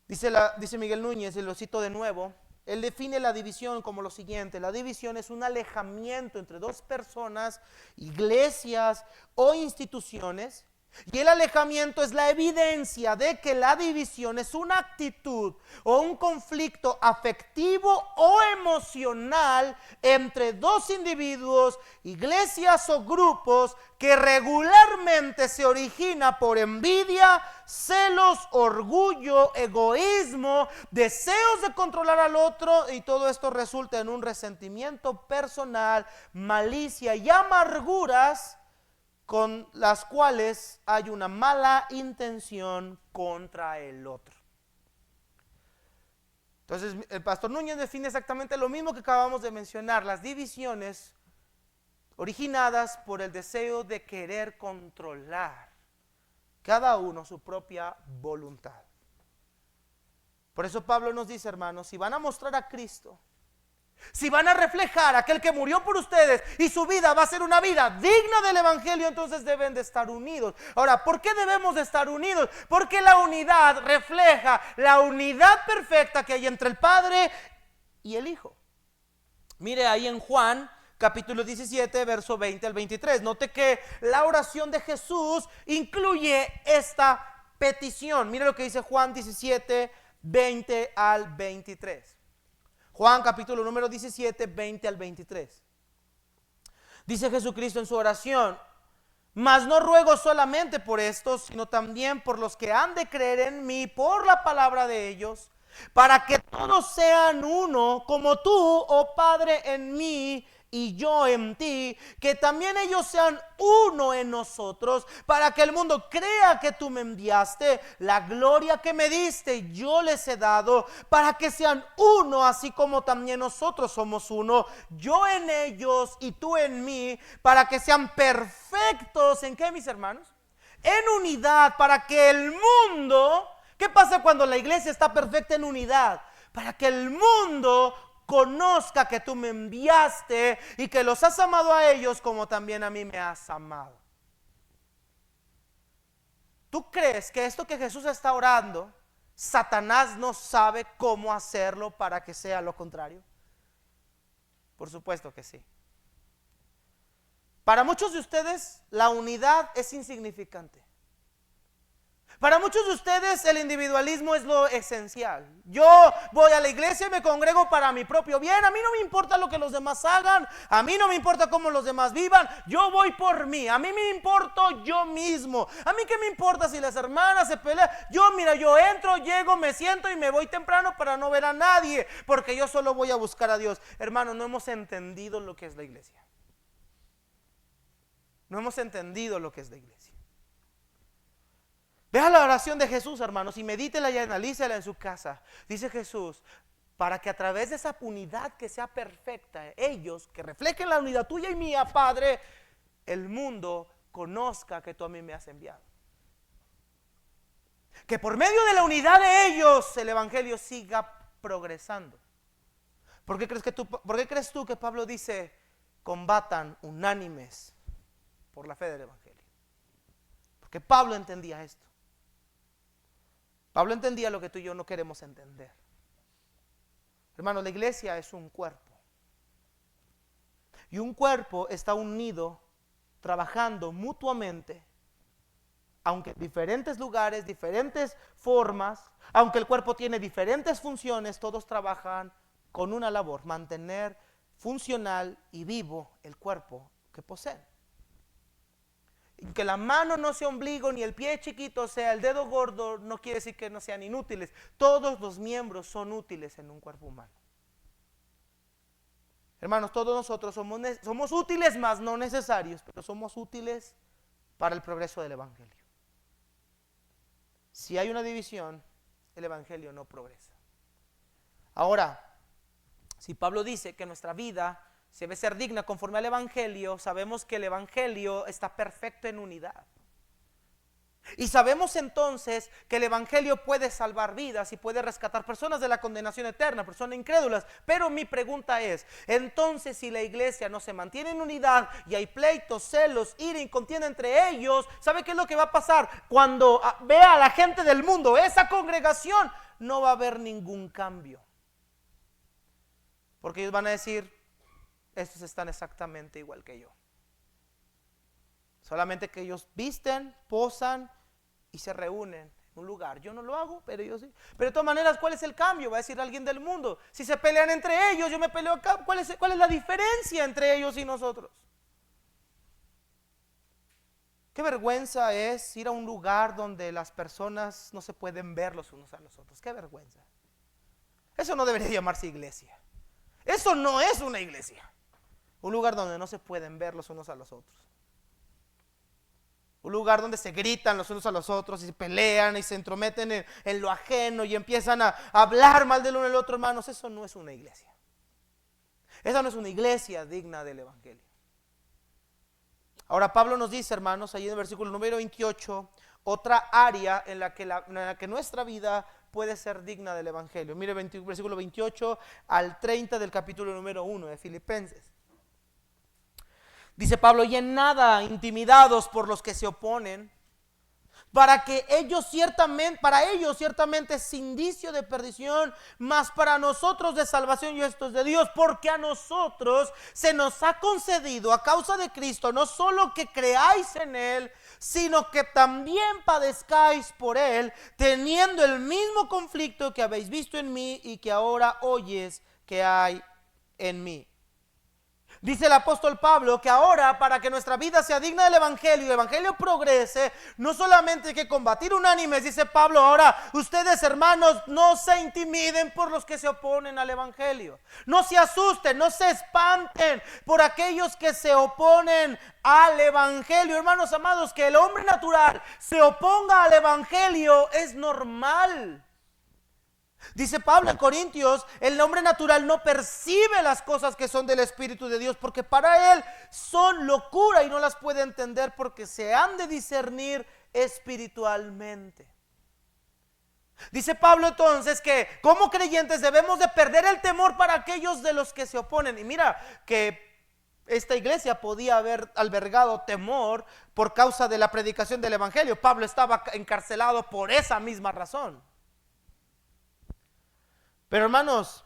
Dice Miguel Núñez, y lo cito de nuevo, él define la división como lo siguiente: la división es un alejamiento entre dos personas, iglesias o instituciones, y el alejamiento es la evidencia de que la división es una actitud o un conflicto afectivo o emocional entre dos individuos, iglesias o grupos que regularmente se origina por envidia, celos, orgullo, egoísmo, deseos de controlar al otro, y todo esto resulta en un resentimiento personal, malicia y amarguras con las cuales hay una mala intención contra el otro. Entonces el pastor Núñez define exactamente lo mismo que acabamos de mencionar: las divisiones originadas por el deseo de querer controlar cada uno su propia voluntad. Por eso Pablo nos dice, hermanos, si van a mostrar a Cristo, si van a reflejar a aquel que murió por ustedes y su vida va a ser una vida digna del evangelio, entonces deben de estar unidos. Ahora, ¿por qué debemos de estar unidos? Porque la unidad refleja la unidad perfecta que hay entre el Padre y el Hijo. Mire ahí en Juan capítulo 17, verso 20 al 23. Note que la oración de Jesús incluye esta petición. Mire lo que dice Juan 17, 20 al 23. Juan capítulo número 17, 20 al 23. Dice Jesucristo en su oración: mas no ruego solamente por estos, sino también por los que han de creer en mí por la palabra de ellos, para que todos sean uno, como tú, oh Padre, en mí y yo en ti, que también ellos sean uno en nosotros, para que el mundo crea que tú me enviaste. La gloria que me diste yo les he dado, para que sean uno, así como también nosotros somos uno, yo en ellos y tú en mí, para que sean perfectos. ¿En qué, mis hermanos? En unidad, para que el mundo... ¿Qué pasa cuando la iglesia está perfecta en unidad? Para que el mundo conozca que tú me enviaste y que los has amado a ellos como también a mí me has amado. ¿Tú crees que esto que Jesús está orando, Satanás no sabe cómo hacerlo para que sea lo contrario? Por supuesto que sí. Para muchos de ustedes la unidad es insignificante. Para muchos de ustedes el individualismo es lo esencial. Yo voy a la iglesia y me congrego para mi propio bien. A mí no me importa lo que los demás hagan. A mí no me importa cómo los demás vivan. Yo voy por mí. A mí me importo yo mismo. A mí qué me importa si las hermanas se pelean. Yo entro, llego, me siento y me voy temprano para no ver a nadie. Porque yo solo voy a buscar a Dios. Hermanos, no hemos entendido lo que es la iglesia. No hemos entendido lo que es la iglesia. Vea la oración de Jesús, hermanos, y medítela y analícela en su casa. Dice Jesús, para que a través de esa unidad que sea perfecta, ellos que reflejen la unidad tuya y mía, Padre, el mundo conozca que tú a mí me has enviado. Que por medio de la unidad de ellos el evangelio siga progresando. ¿Por qué crees tú que Pablo dice, combatan unánimes por la fe del evangelio? Porque Pablo entendía esto. Pablo entendía lo que tú y yo no queremos entender. Hermano, la iglesia es un cuerpo. Y un cuerpo está unido, trabajando mutuamente, aunque en diferentes lugares, diferentes formas, aunque el cuerpo tiene diferentes funciones, todos trabajan con una labor, mantener funcional y vivo el cuerpo que poseen. Que la mano no sea ombligo, ni el pie chiquito sea el dedo gordo, no quiere decir que no sean inútiles. Todos los miembros son útiles en un cuerpo humano. Hermanos, todos nosotros somos útiles, más no necesarios, pero somos útiles para el progreso del evangelio. Si hay una división, el evangelio no progresa. Ahora, si Pablo dice que nuestra vida se debe ser digna conforme al evangelio, sabemos que el evangelio está perfecto en unidad. Y sabemos entonces que el evangelio puede salvar vidas y puede rescatar personas de la condenación eterna, personas incrédulas. Pero mi pregunta es, entonces si la iglesia no se mantiene en unidad y hay pleitos, celos, ira y contienda entre ellos, ¿sabe qué es lo que va a pasar? Cuando vea a la gente del mundo, esa congregación, no va a haber ningún cambio. Porque ellos van a decir, estos están exactamente igual que yo. Solamente que ellos visten, posan y se reúnen en un lugar. Yo no lo hago, pero yo sí. Pero de todas maneras, ¿cuál es el cambio? Va a decir alguien del mundo. Si se pelean entre ellos, yo me peleo acá. ¿Cuál es la diferencia entre ellos y nosotros? Qué vergüenza es ir a un lugar donde las personas no se pueden ver los unos a los otros. Qué vergüenza. Eso no debería llamarse iglesia. Eso no es una iglesia. Un lugar donde no se pueden ver los unos a los otros. Un lugar donde se gritan los unos a los otros y se pelean y se entrometen en lo ajeno y empiezan a hablar mal del uno al otro, hermanos. Eso no es una iglesia. Esa no es una iglesia digna del evangelio. Ahora Pablo nos dice, hermanos, ahí en el versículo número 28, otra área en la que nuestra vida puede ser digna del evangelio. Mire versículo 28 al 30 del capítulo número 1 de Filipenses. Dice Pablo, y en nada intimidados por los que se oponen, para ellos ciertamente es indicio de perdición, mas para nosotros de salvación, y esto es de Dios, porque a nosotros se nos ha concedido a causa de Cristo, no solo que creáis en Él, sino que también padezcáis por Él, teniendo el mismo conflicto que habéis visto en mí y que ahora oyes que hay en mí. Dice el apóstol Pablo que ahora, para que nuestra vida sea digna del evangelio y el evangelio progrese, no solamente hay que combatir unánimes, dice Pablo, ahora ustedes, hermanos, no se intimiden por los que se oponen al evangelio. No se asusten, no se espanten por aquellos que se oponen al evangelio. Hermanos amados, que el hombre natural se oponga al evangelio es normal. Dice Pablo en Corintios, el hombre natural no percibe las cosas que son del Espíritu de Dios, porque para él son locura y no las puede entender, porque se han de discernir espiritualmente. Dice Pablo entonces que como creyentes debemos de perder el temor para aquellos de los que se oponen. Y mira que esta iglesia podía haber albergado temor por causa de la predicación del evangelio. Pablo estaba encarcelado por esa misma razón. Pero hermanos,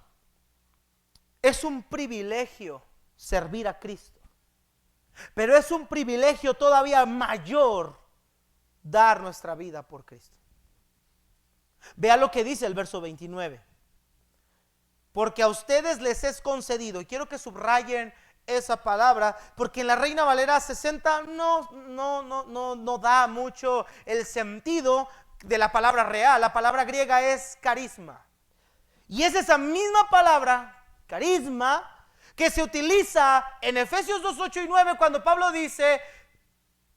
es un privilegio servir a Cristo, pero es un privilegio todavía mayor dar nuestra vida por Cristo. Vea lo que dice el verso 29. Porque a ustedes les es concedido, y quiero que subrayen esa palabra, porque en la Reina Valera 60 no da mucho el sentido de la palabra real. La palabra griega es carisma, y es esa misma palabra, carisma, que se utiliza en Efesios 2, 8 y 9 cuando Pablo dice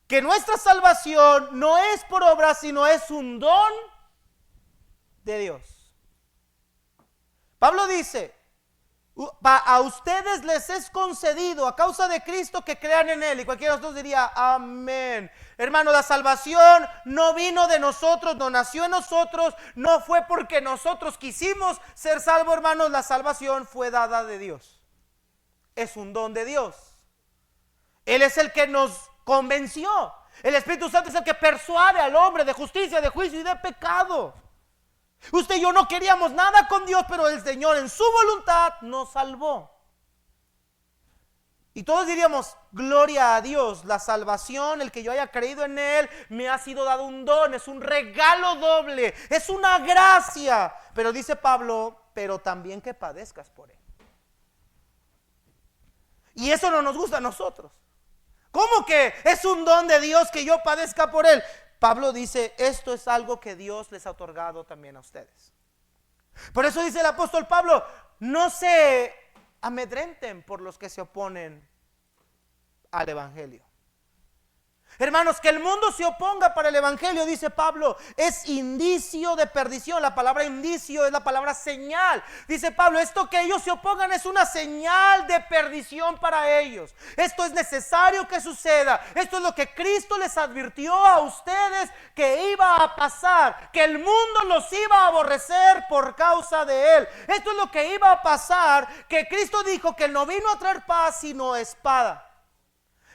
que nuestra salvación no es por obras, sino es un don de Dios. Pablo dice, a ustedes les es concedido a causa de Cristo que crean en Él. Y cualquiera de nosotros diría, amén. Hermano, la salvación no vino de nosotros, no nació en nosotros, no fue porque nosotros quisimos ser salvos, hermanos. La salvación fue dada de Dios. Es un don de Dios. Él es el que nos convenció. El Espíritu Santo es el que persuade al hombre de justicia, de juicio y de pecado. Usted y yo no queríamos nada con Dios, pero el Señor en su voluntad nos salvó. Y todos diríamos, gloria a Dios, la salvación, el que yo haya creído en Él, me ha sido dado un don, es un regalo doble, es una gracia. Pero dice Pablo, pero también que padezcas por Él. Y eso no nos gusta a nosotros. ¿Cómo que es un don de Dios que yo padezca por Él? Pablo dice, esto es algo que Dios les ha otorgado también a ustedes. Por eso dice el apóstol Pablo, no se amedrenten por los que se oponen al evangelio. Hermanos, que el mundo se oponga para el evangelio, dice Pablo, es indicio de perdición. La palabra indicio es la palabra señal. Dice Pablo, esto que ellos se opongan es una señal de perdición para ellos. Esto es necesario que suceda. Esto es lo que Cristo les advirtió a ustedes que iba a pasar, que el mundo los iba a aborrecer por causa de Él. Esto es lo que iba a pasar, que Cristo dijo que Él no vino a traer paz sino espada.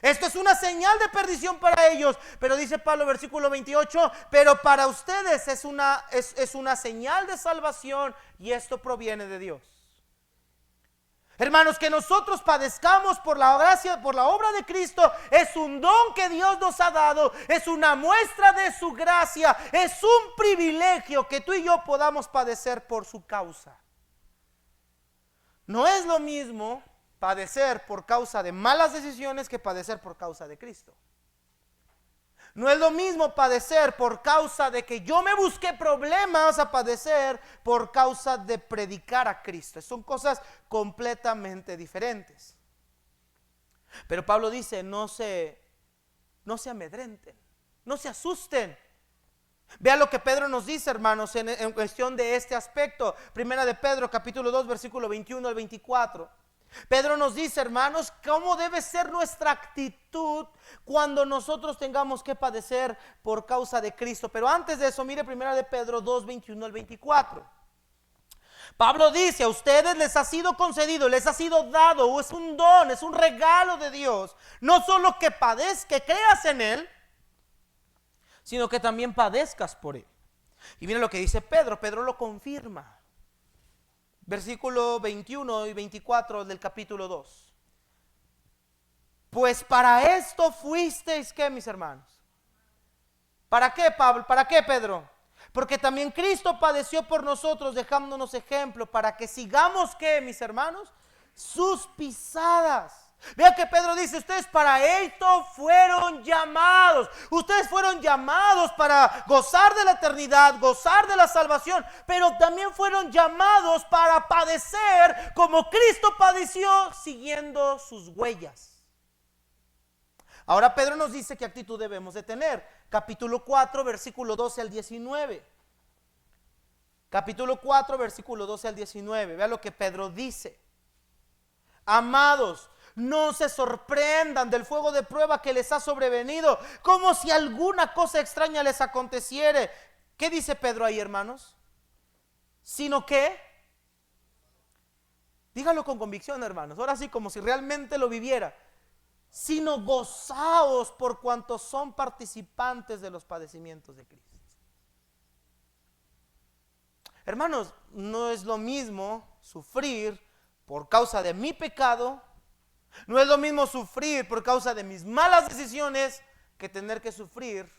Esto es una señal de perdición para ellos, pero dice Pablo, versículo 28, pero para ustedes es una señal de salvación, y esto proviene de Dios. Hermanos, que nosotros padezcamos por la gracia, por la obra de Cristo, es un don que Dios nos ha dado, es una muestra de su gracia, es un privilegio que tú y yo podamos padecer por su causa. No es lo mismo padecer por causa de malas decisiones que padecer por causa de Cristo. No es lo mismo padecer por causa de que yo me busqué problemas a padecer por causa de predicar a Cristo. Son cosas completamente diferentes. Pero Pablo dice, no se amedrenten, no se asusten. Vea lo que Pedro nos dice, hermanos, en cuestión de este aspecto. Primera de Pedro, capítulo 2, versículo 21 al 24. Pedro nos dice, hermanos, cómo debe ser nuestra actitud cuando nosotros tengamos que padecer por causa de Cristo. Pero antes de eso, mire primera de Pedro 2, 21 al 24. Pablo dice, a ustedes les ha sido concedido, les ha sido dado, es un don, es un regalo de Dios. No solo que padezcas, que creas en Él, sino que también padezcas por Él. Y mire lo que dice Pedro, Pedro lo confirma. Versículo 21 y 24 del capítulo 2. Pues para esto fuisteis, ¿qué, mis hermanos? ¿Para qué, Pablo? ¿Para qué, Pedro? Porque también Cristo padeció por nosotros, dejándonos ejemplo, para que sigamos, ¿qué, mis hermanos? Sus pisadas. Vea que Pedro dice, ustedes para esto fueron llamados. Ustedes fueron llamados para gozar de la eternidad, gozar de la salvación, pero también fueron llamados para padecer como Cristo padeció, siguiendo sus huellas. Ahora Pedro nos dice qué actitud debemos de tener. Capítulo 4, versículo 12 al 19. Capítulo 4, versículo 12 al 19. Vea lo que Pedro dice. Amados, no se sorprendan del fuego de prueba que les ha sobrevenido, como si alguna cosa extraña les aconteciere. ¿Qué dice Pedro ahí, hermanos? Sino que, dígalo con convicción, hermanos, ahora sí, como si realmente lo viviera. Sino gozaos por cuantos son participantes de los padecimientos de Cristo. Hermanos, no es lo mismo sufrir por causa de mi pecado, no es lo mismo sufrir por causa de mis malas decisiones que tener que sufrir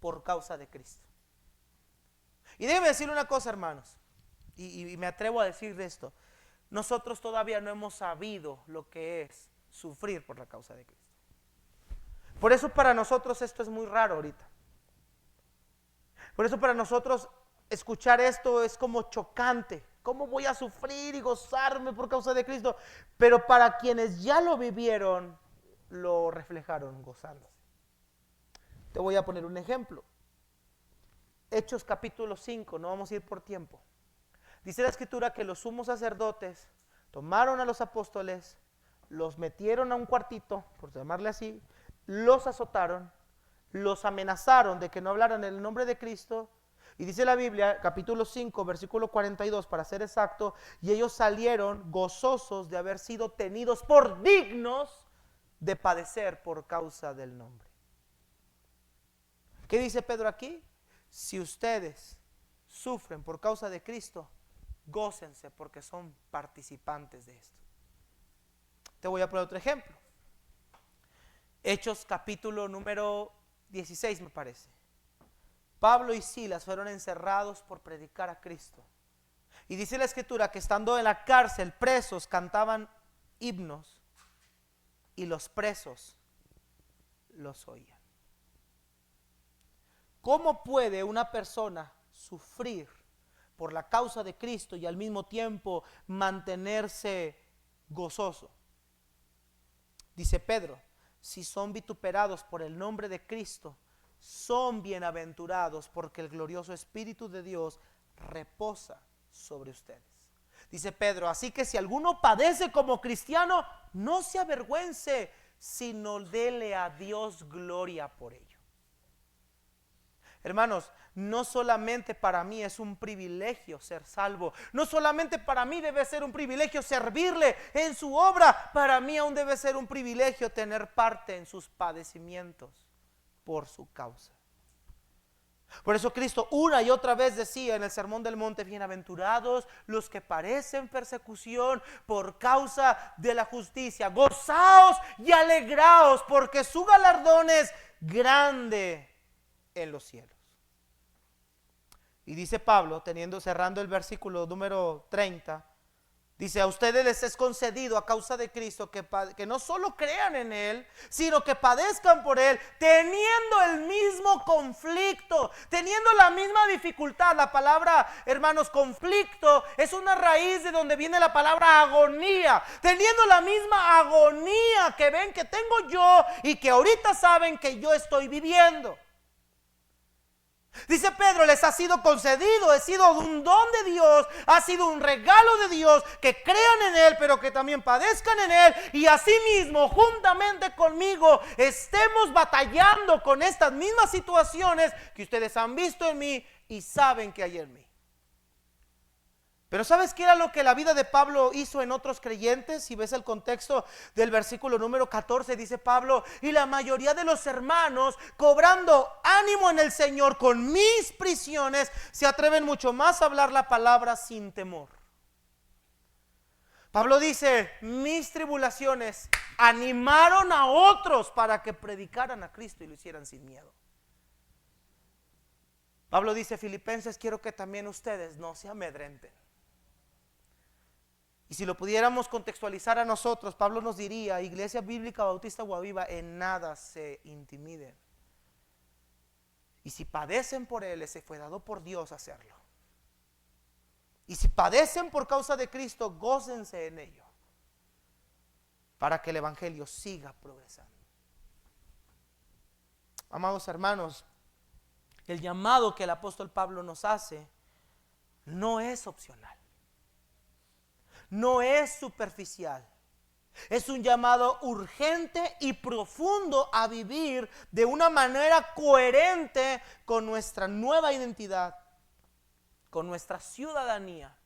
por causa de Cristo. Y déjeme decirle una cosa, hermanos, y me atrevo a decir esto: nosotros todavía no hemos sabido lo que es sufrir por la causa de Cristo. Por eso para nosotros esto es muy raro ahorita. Por eso para nosotros escuchar esto es como chocante. ¿Cómo voy a sufrir y gozarme por causa de Cristo? Pero para quienes ya lo vivieron, lo reflejaron gozándose. Te voy a poner un ejemplo. Hechos capítulo 5, no vamos a ir por tiempo. Dice la escritura que los sumos sacerdotes tomaron a los apóstoles, los metieron a un cuartito, por llamarle así, los azotaron, los amenazaron de que no hablaran en el nombre de Cristo. Y dice la Biblia, capítulo 5, versículo 42, para ser exacto, y ellos salieron gozosos de haber sido tenidos por dignos de padecer por causa del nombre. ¿Qué dice Pedro aquí? Si ustedes sufren por causa de Cristo, gócense porque son participantes de esto. Te voy a poner otro ejemplo. Hechos capítulo número 16 me parece. Pablo y Silas fueron encerrados por predicar a Cristo. Y dice la escritura que estando en la cárcel, presos cantaban himnos y los presos los oían. ¿Cómo puede una persona sufrir por la causa de Cristo y al mismo tiempo mantenerse gozoso? Dice Pedro, si son vituperados por el nombre de Cristo, son bienaventurados porque el glorioso Espíritu de Dios reposa sobre ustedes. Dice Pedro, así que si alguno padece como cristiano, no se avergüence, sino dele a Dios gloria por ello. Hermanos, no solamente para mí es un privilegio ser salvo, no solamente para mí debe ser un privilegio servirle en su obra, para mí aún debe ser un privilegio tener parte en sus padecimientos por su causa. Por eso Cristo una y otra vez decía en el Sermón del Monte, bienaventurados los que padecen persecución por causa de la justicia, gozaos y alegraos porque su galardón es grande en los cielos. Y dice Pablo, cerrando el versículo número 30, dice, a ustedes les es concedido a causa de Cristo que no solo crean en Él, sino que padezcan por Él, teniendo el mismo conflicto, teniendo la misma dificultad. La palabra, hermanos, conflicto es una raíz de donde viene la palabra agonía, teniendo la misma agonía que ven que tengo yo y que ahorita saben que yo estoy viviendo. Dice Pedro, les ha sido concedido, ha sido un don de Dios, ha sido un regalo de Dios, que crean en Él, pero que también padezcan en Él, y asimismo, juntamente conmigo, estemos batallando con estas mismas situaciones que ustedes han visto en mí y saben que hay en mí. Pero ¿sabes qué era lo que la vida de Pablo hizo en otros creyentes? Si ves el contexto del versículo número 14, dice Pablo, y la mayoría de los hermanos, cobrando ánimo en el Señor con mis prisiones, se atreven mucho más a hablar la palabra sin temor. Pablo dice, mis tribulaciones animaron a otros para que predicaran a Cristo y lo hicieran sin miedo. Pablo dice, Filipenses, quiero que también ustedes no se amedrenten. Y si lo pudiéramos contextualizar a nosotros, Pablo nos diría, Iglesia Bíblica Bautista Guaviva, en nada se intimiden. Y si padecen por Él, se fue dado por Dios hacerlo. Y si padecen por causa de Cristo, gócense en ello, para que el Evangelio siga progresando. Amados hermanos, el llamado que el apóstol Pablo nos hace no es opcional. No es superficial, es un llamado urgente y profundo a vivir de una manera coherente con nuestra nueva identidad, con nuestra ciudadanía,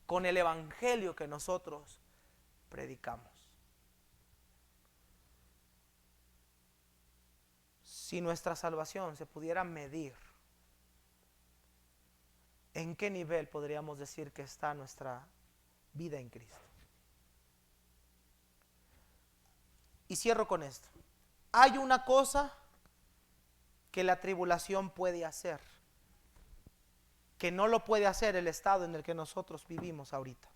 con el evangelio que nosotros predicamos. Si nuestra salvación se pudiera medir, ¿en qué nivel podríamos decir que está nuestra vida en Cristo? Y cierro con esto. Hay una cosa que la tribulación puede hacer, que no lo puede hacer el estado en el que nosotros vivimos ahorita.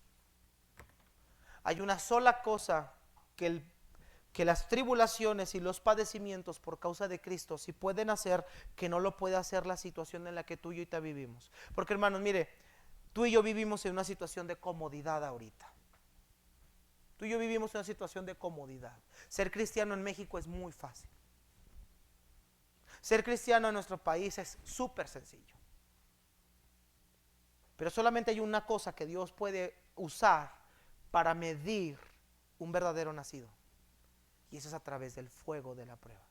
Hay una sola cosa que las tribulaciones y los padecimientos por causa de Cristo sí pueden hacer, que no lo puede hacer la situación en la que tú y yo ahorita vivimos. Porque hermanos, mire, tú y yo vivimos en una situación de comodidad ahorita. Tú y yo vivimos en una situación de comodidad. Ser cristiano en México es muy fácil. Ser cristiano en nuestro país es súper sencillo. Pero solamente hay una cosa que Dios puede usar para medir un verdadero nacido. Y eso es a través del fuego de la prueba.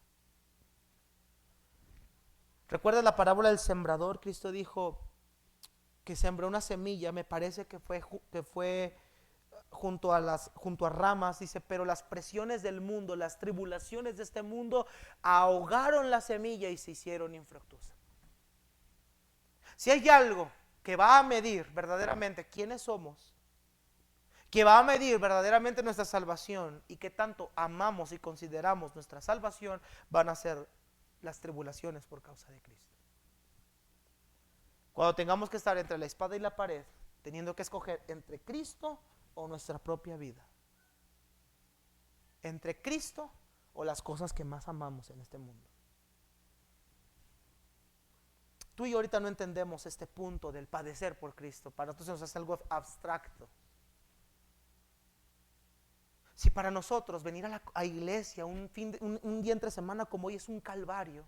¿Recuerdas la parábola del sembrador? Cristo dijo que sembró una semilla, me parece que fue junto a ramas, dice, pero las presiones del mundo, las tribulaciones de este mundo ahogaron la semilla y se hicieron infructuosa. Si hay algo que va a medir verdaderamente quiénes somos, que va a medir verdaderamente nuestra salvación y que tanto amamos y consideramos nuestra salvación, van a ser las tribulaciones por causa de Cristo. Cuando tengamos que estar entre la espada y la pared, teniendo que escoger entre Cristo o nuestra propia vida, entre Cristo o las cosas que más amamos en este mundo. Tú y yo ahorita no entendemos este punto del padecer por Cristo. Para nosotros nos hace algo abstracto. Si para nosotros venir a la iglesia un día entre semana como hoy es un calvario.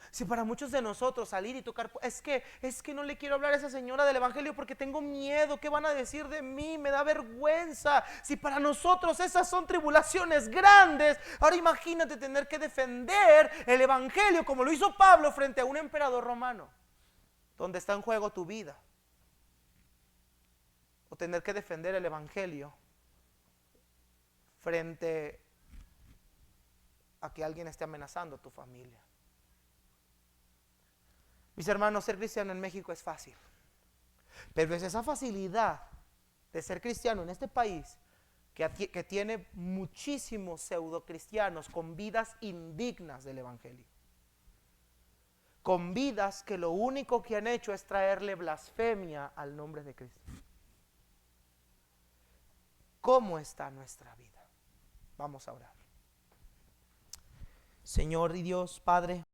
Si para muchos de nosotros salir y tocar, es que no le quiero hablar a esa señora del evangelio porque tengo miedo, ¿qué van a decir de mí? Me da vergüenza. Si para nosotros esas son tribulaciones grandes, ahora imagínate tener que defender el evangelio como lo hizo Pablo frente a un emperador romano, donde está en juego tu vida. O tener que defender el evangelio frente a que alguien esté amenazando a tu familia. Mis hermanos, ser cristiano en México es fácil, pero es esa facilidad de ser cristiano en este país que tiene muchísimos pseudo cristianos con vidas indignas del evangelio, con vidas que lo único que han hecho es traerle blasfemia al nombre de Cristo. ¿Cómo está nuestra vida? Vamos a orar. Señor y Dios, Padre,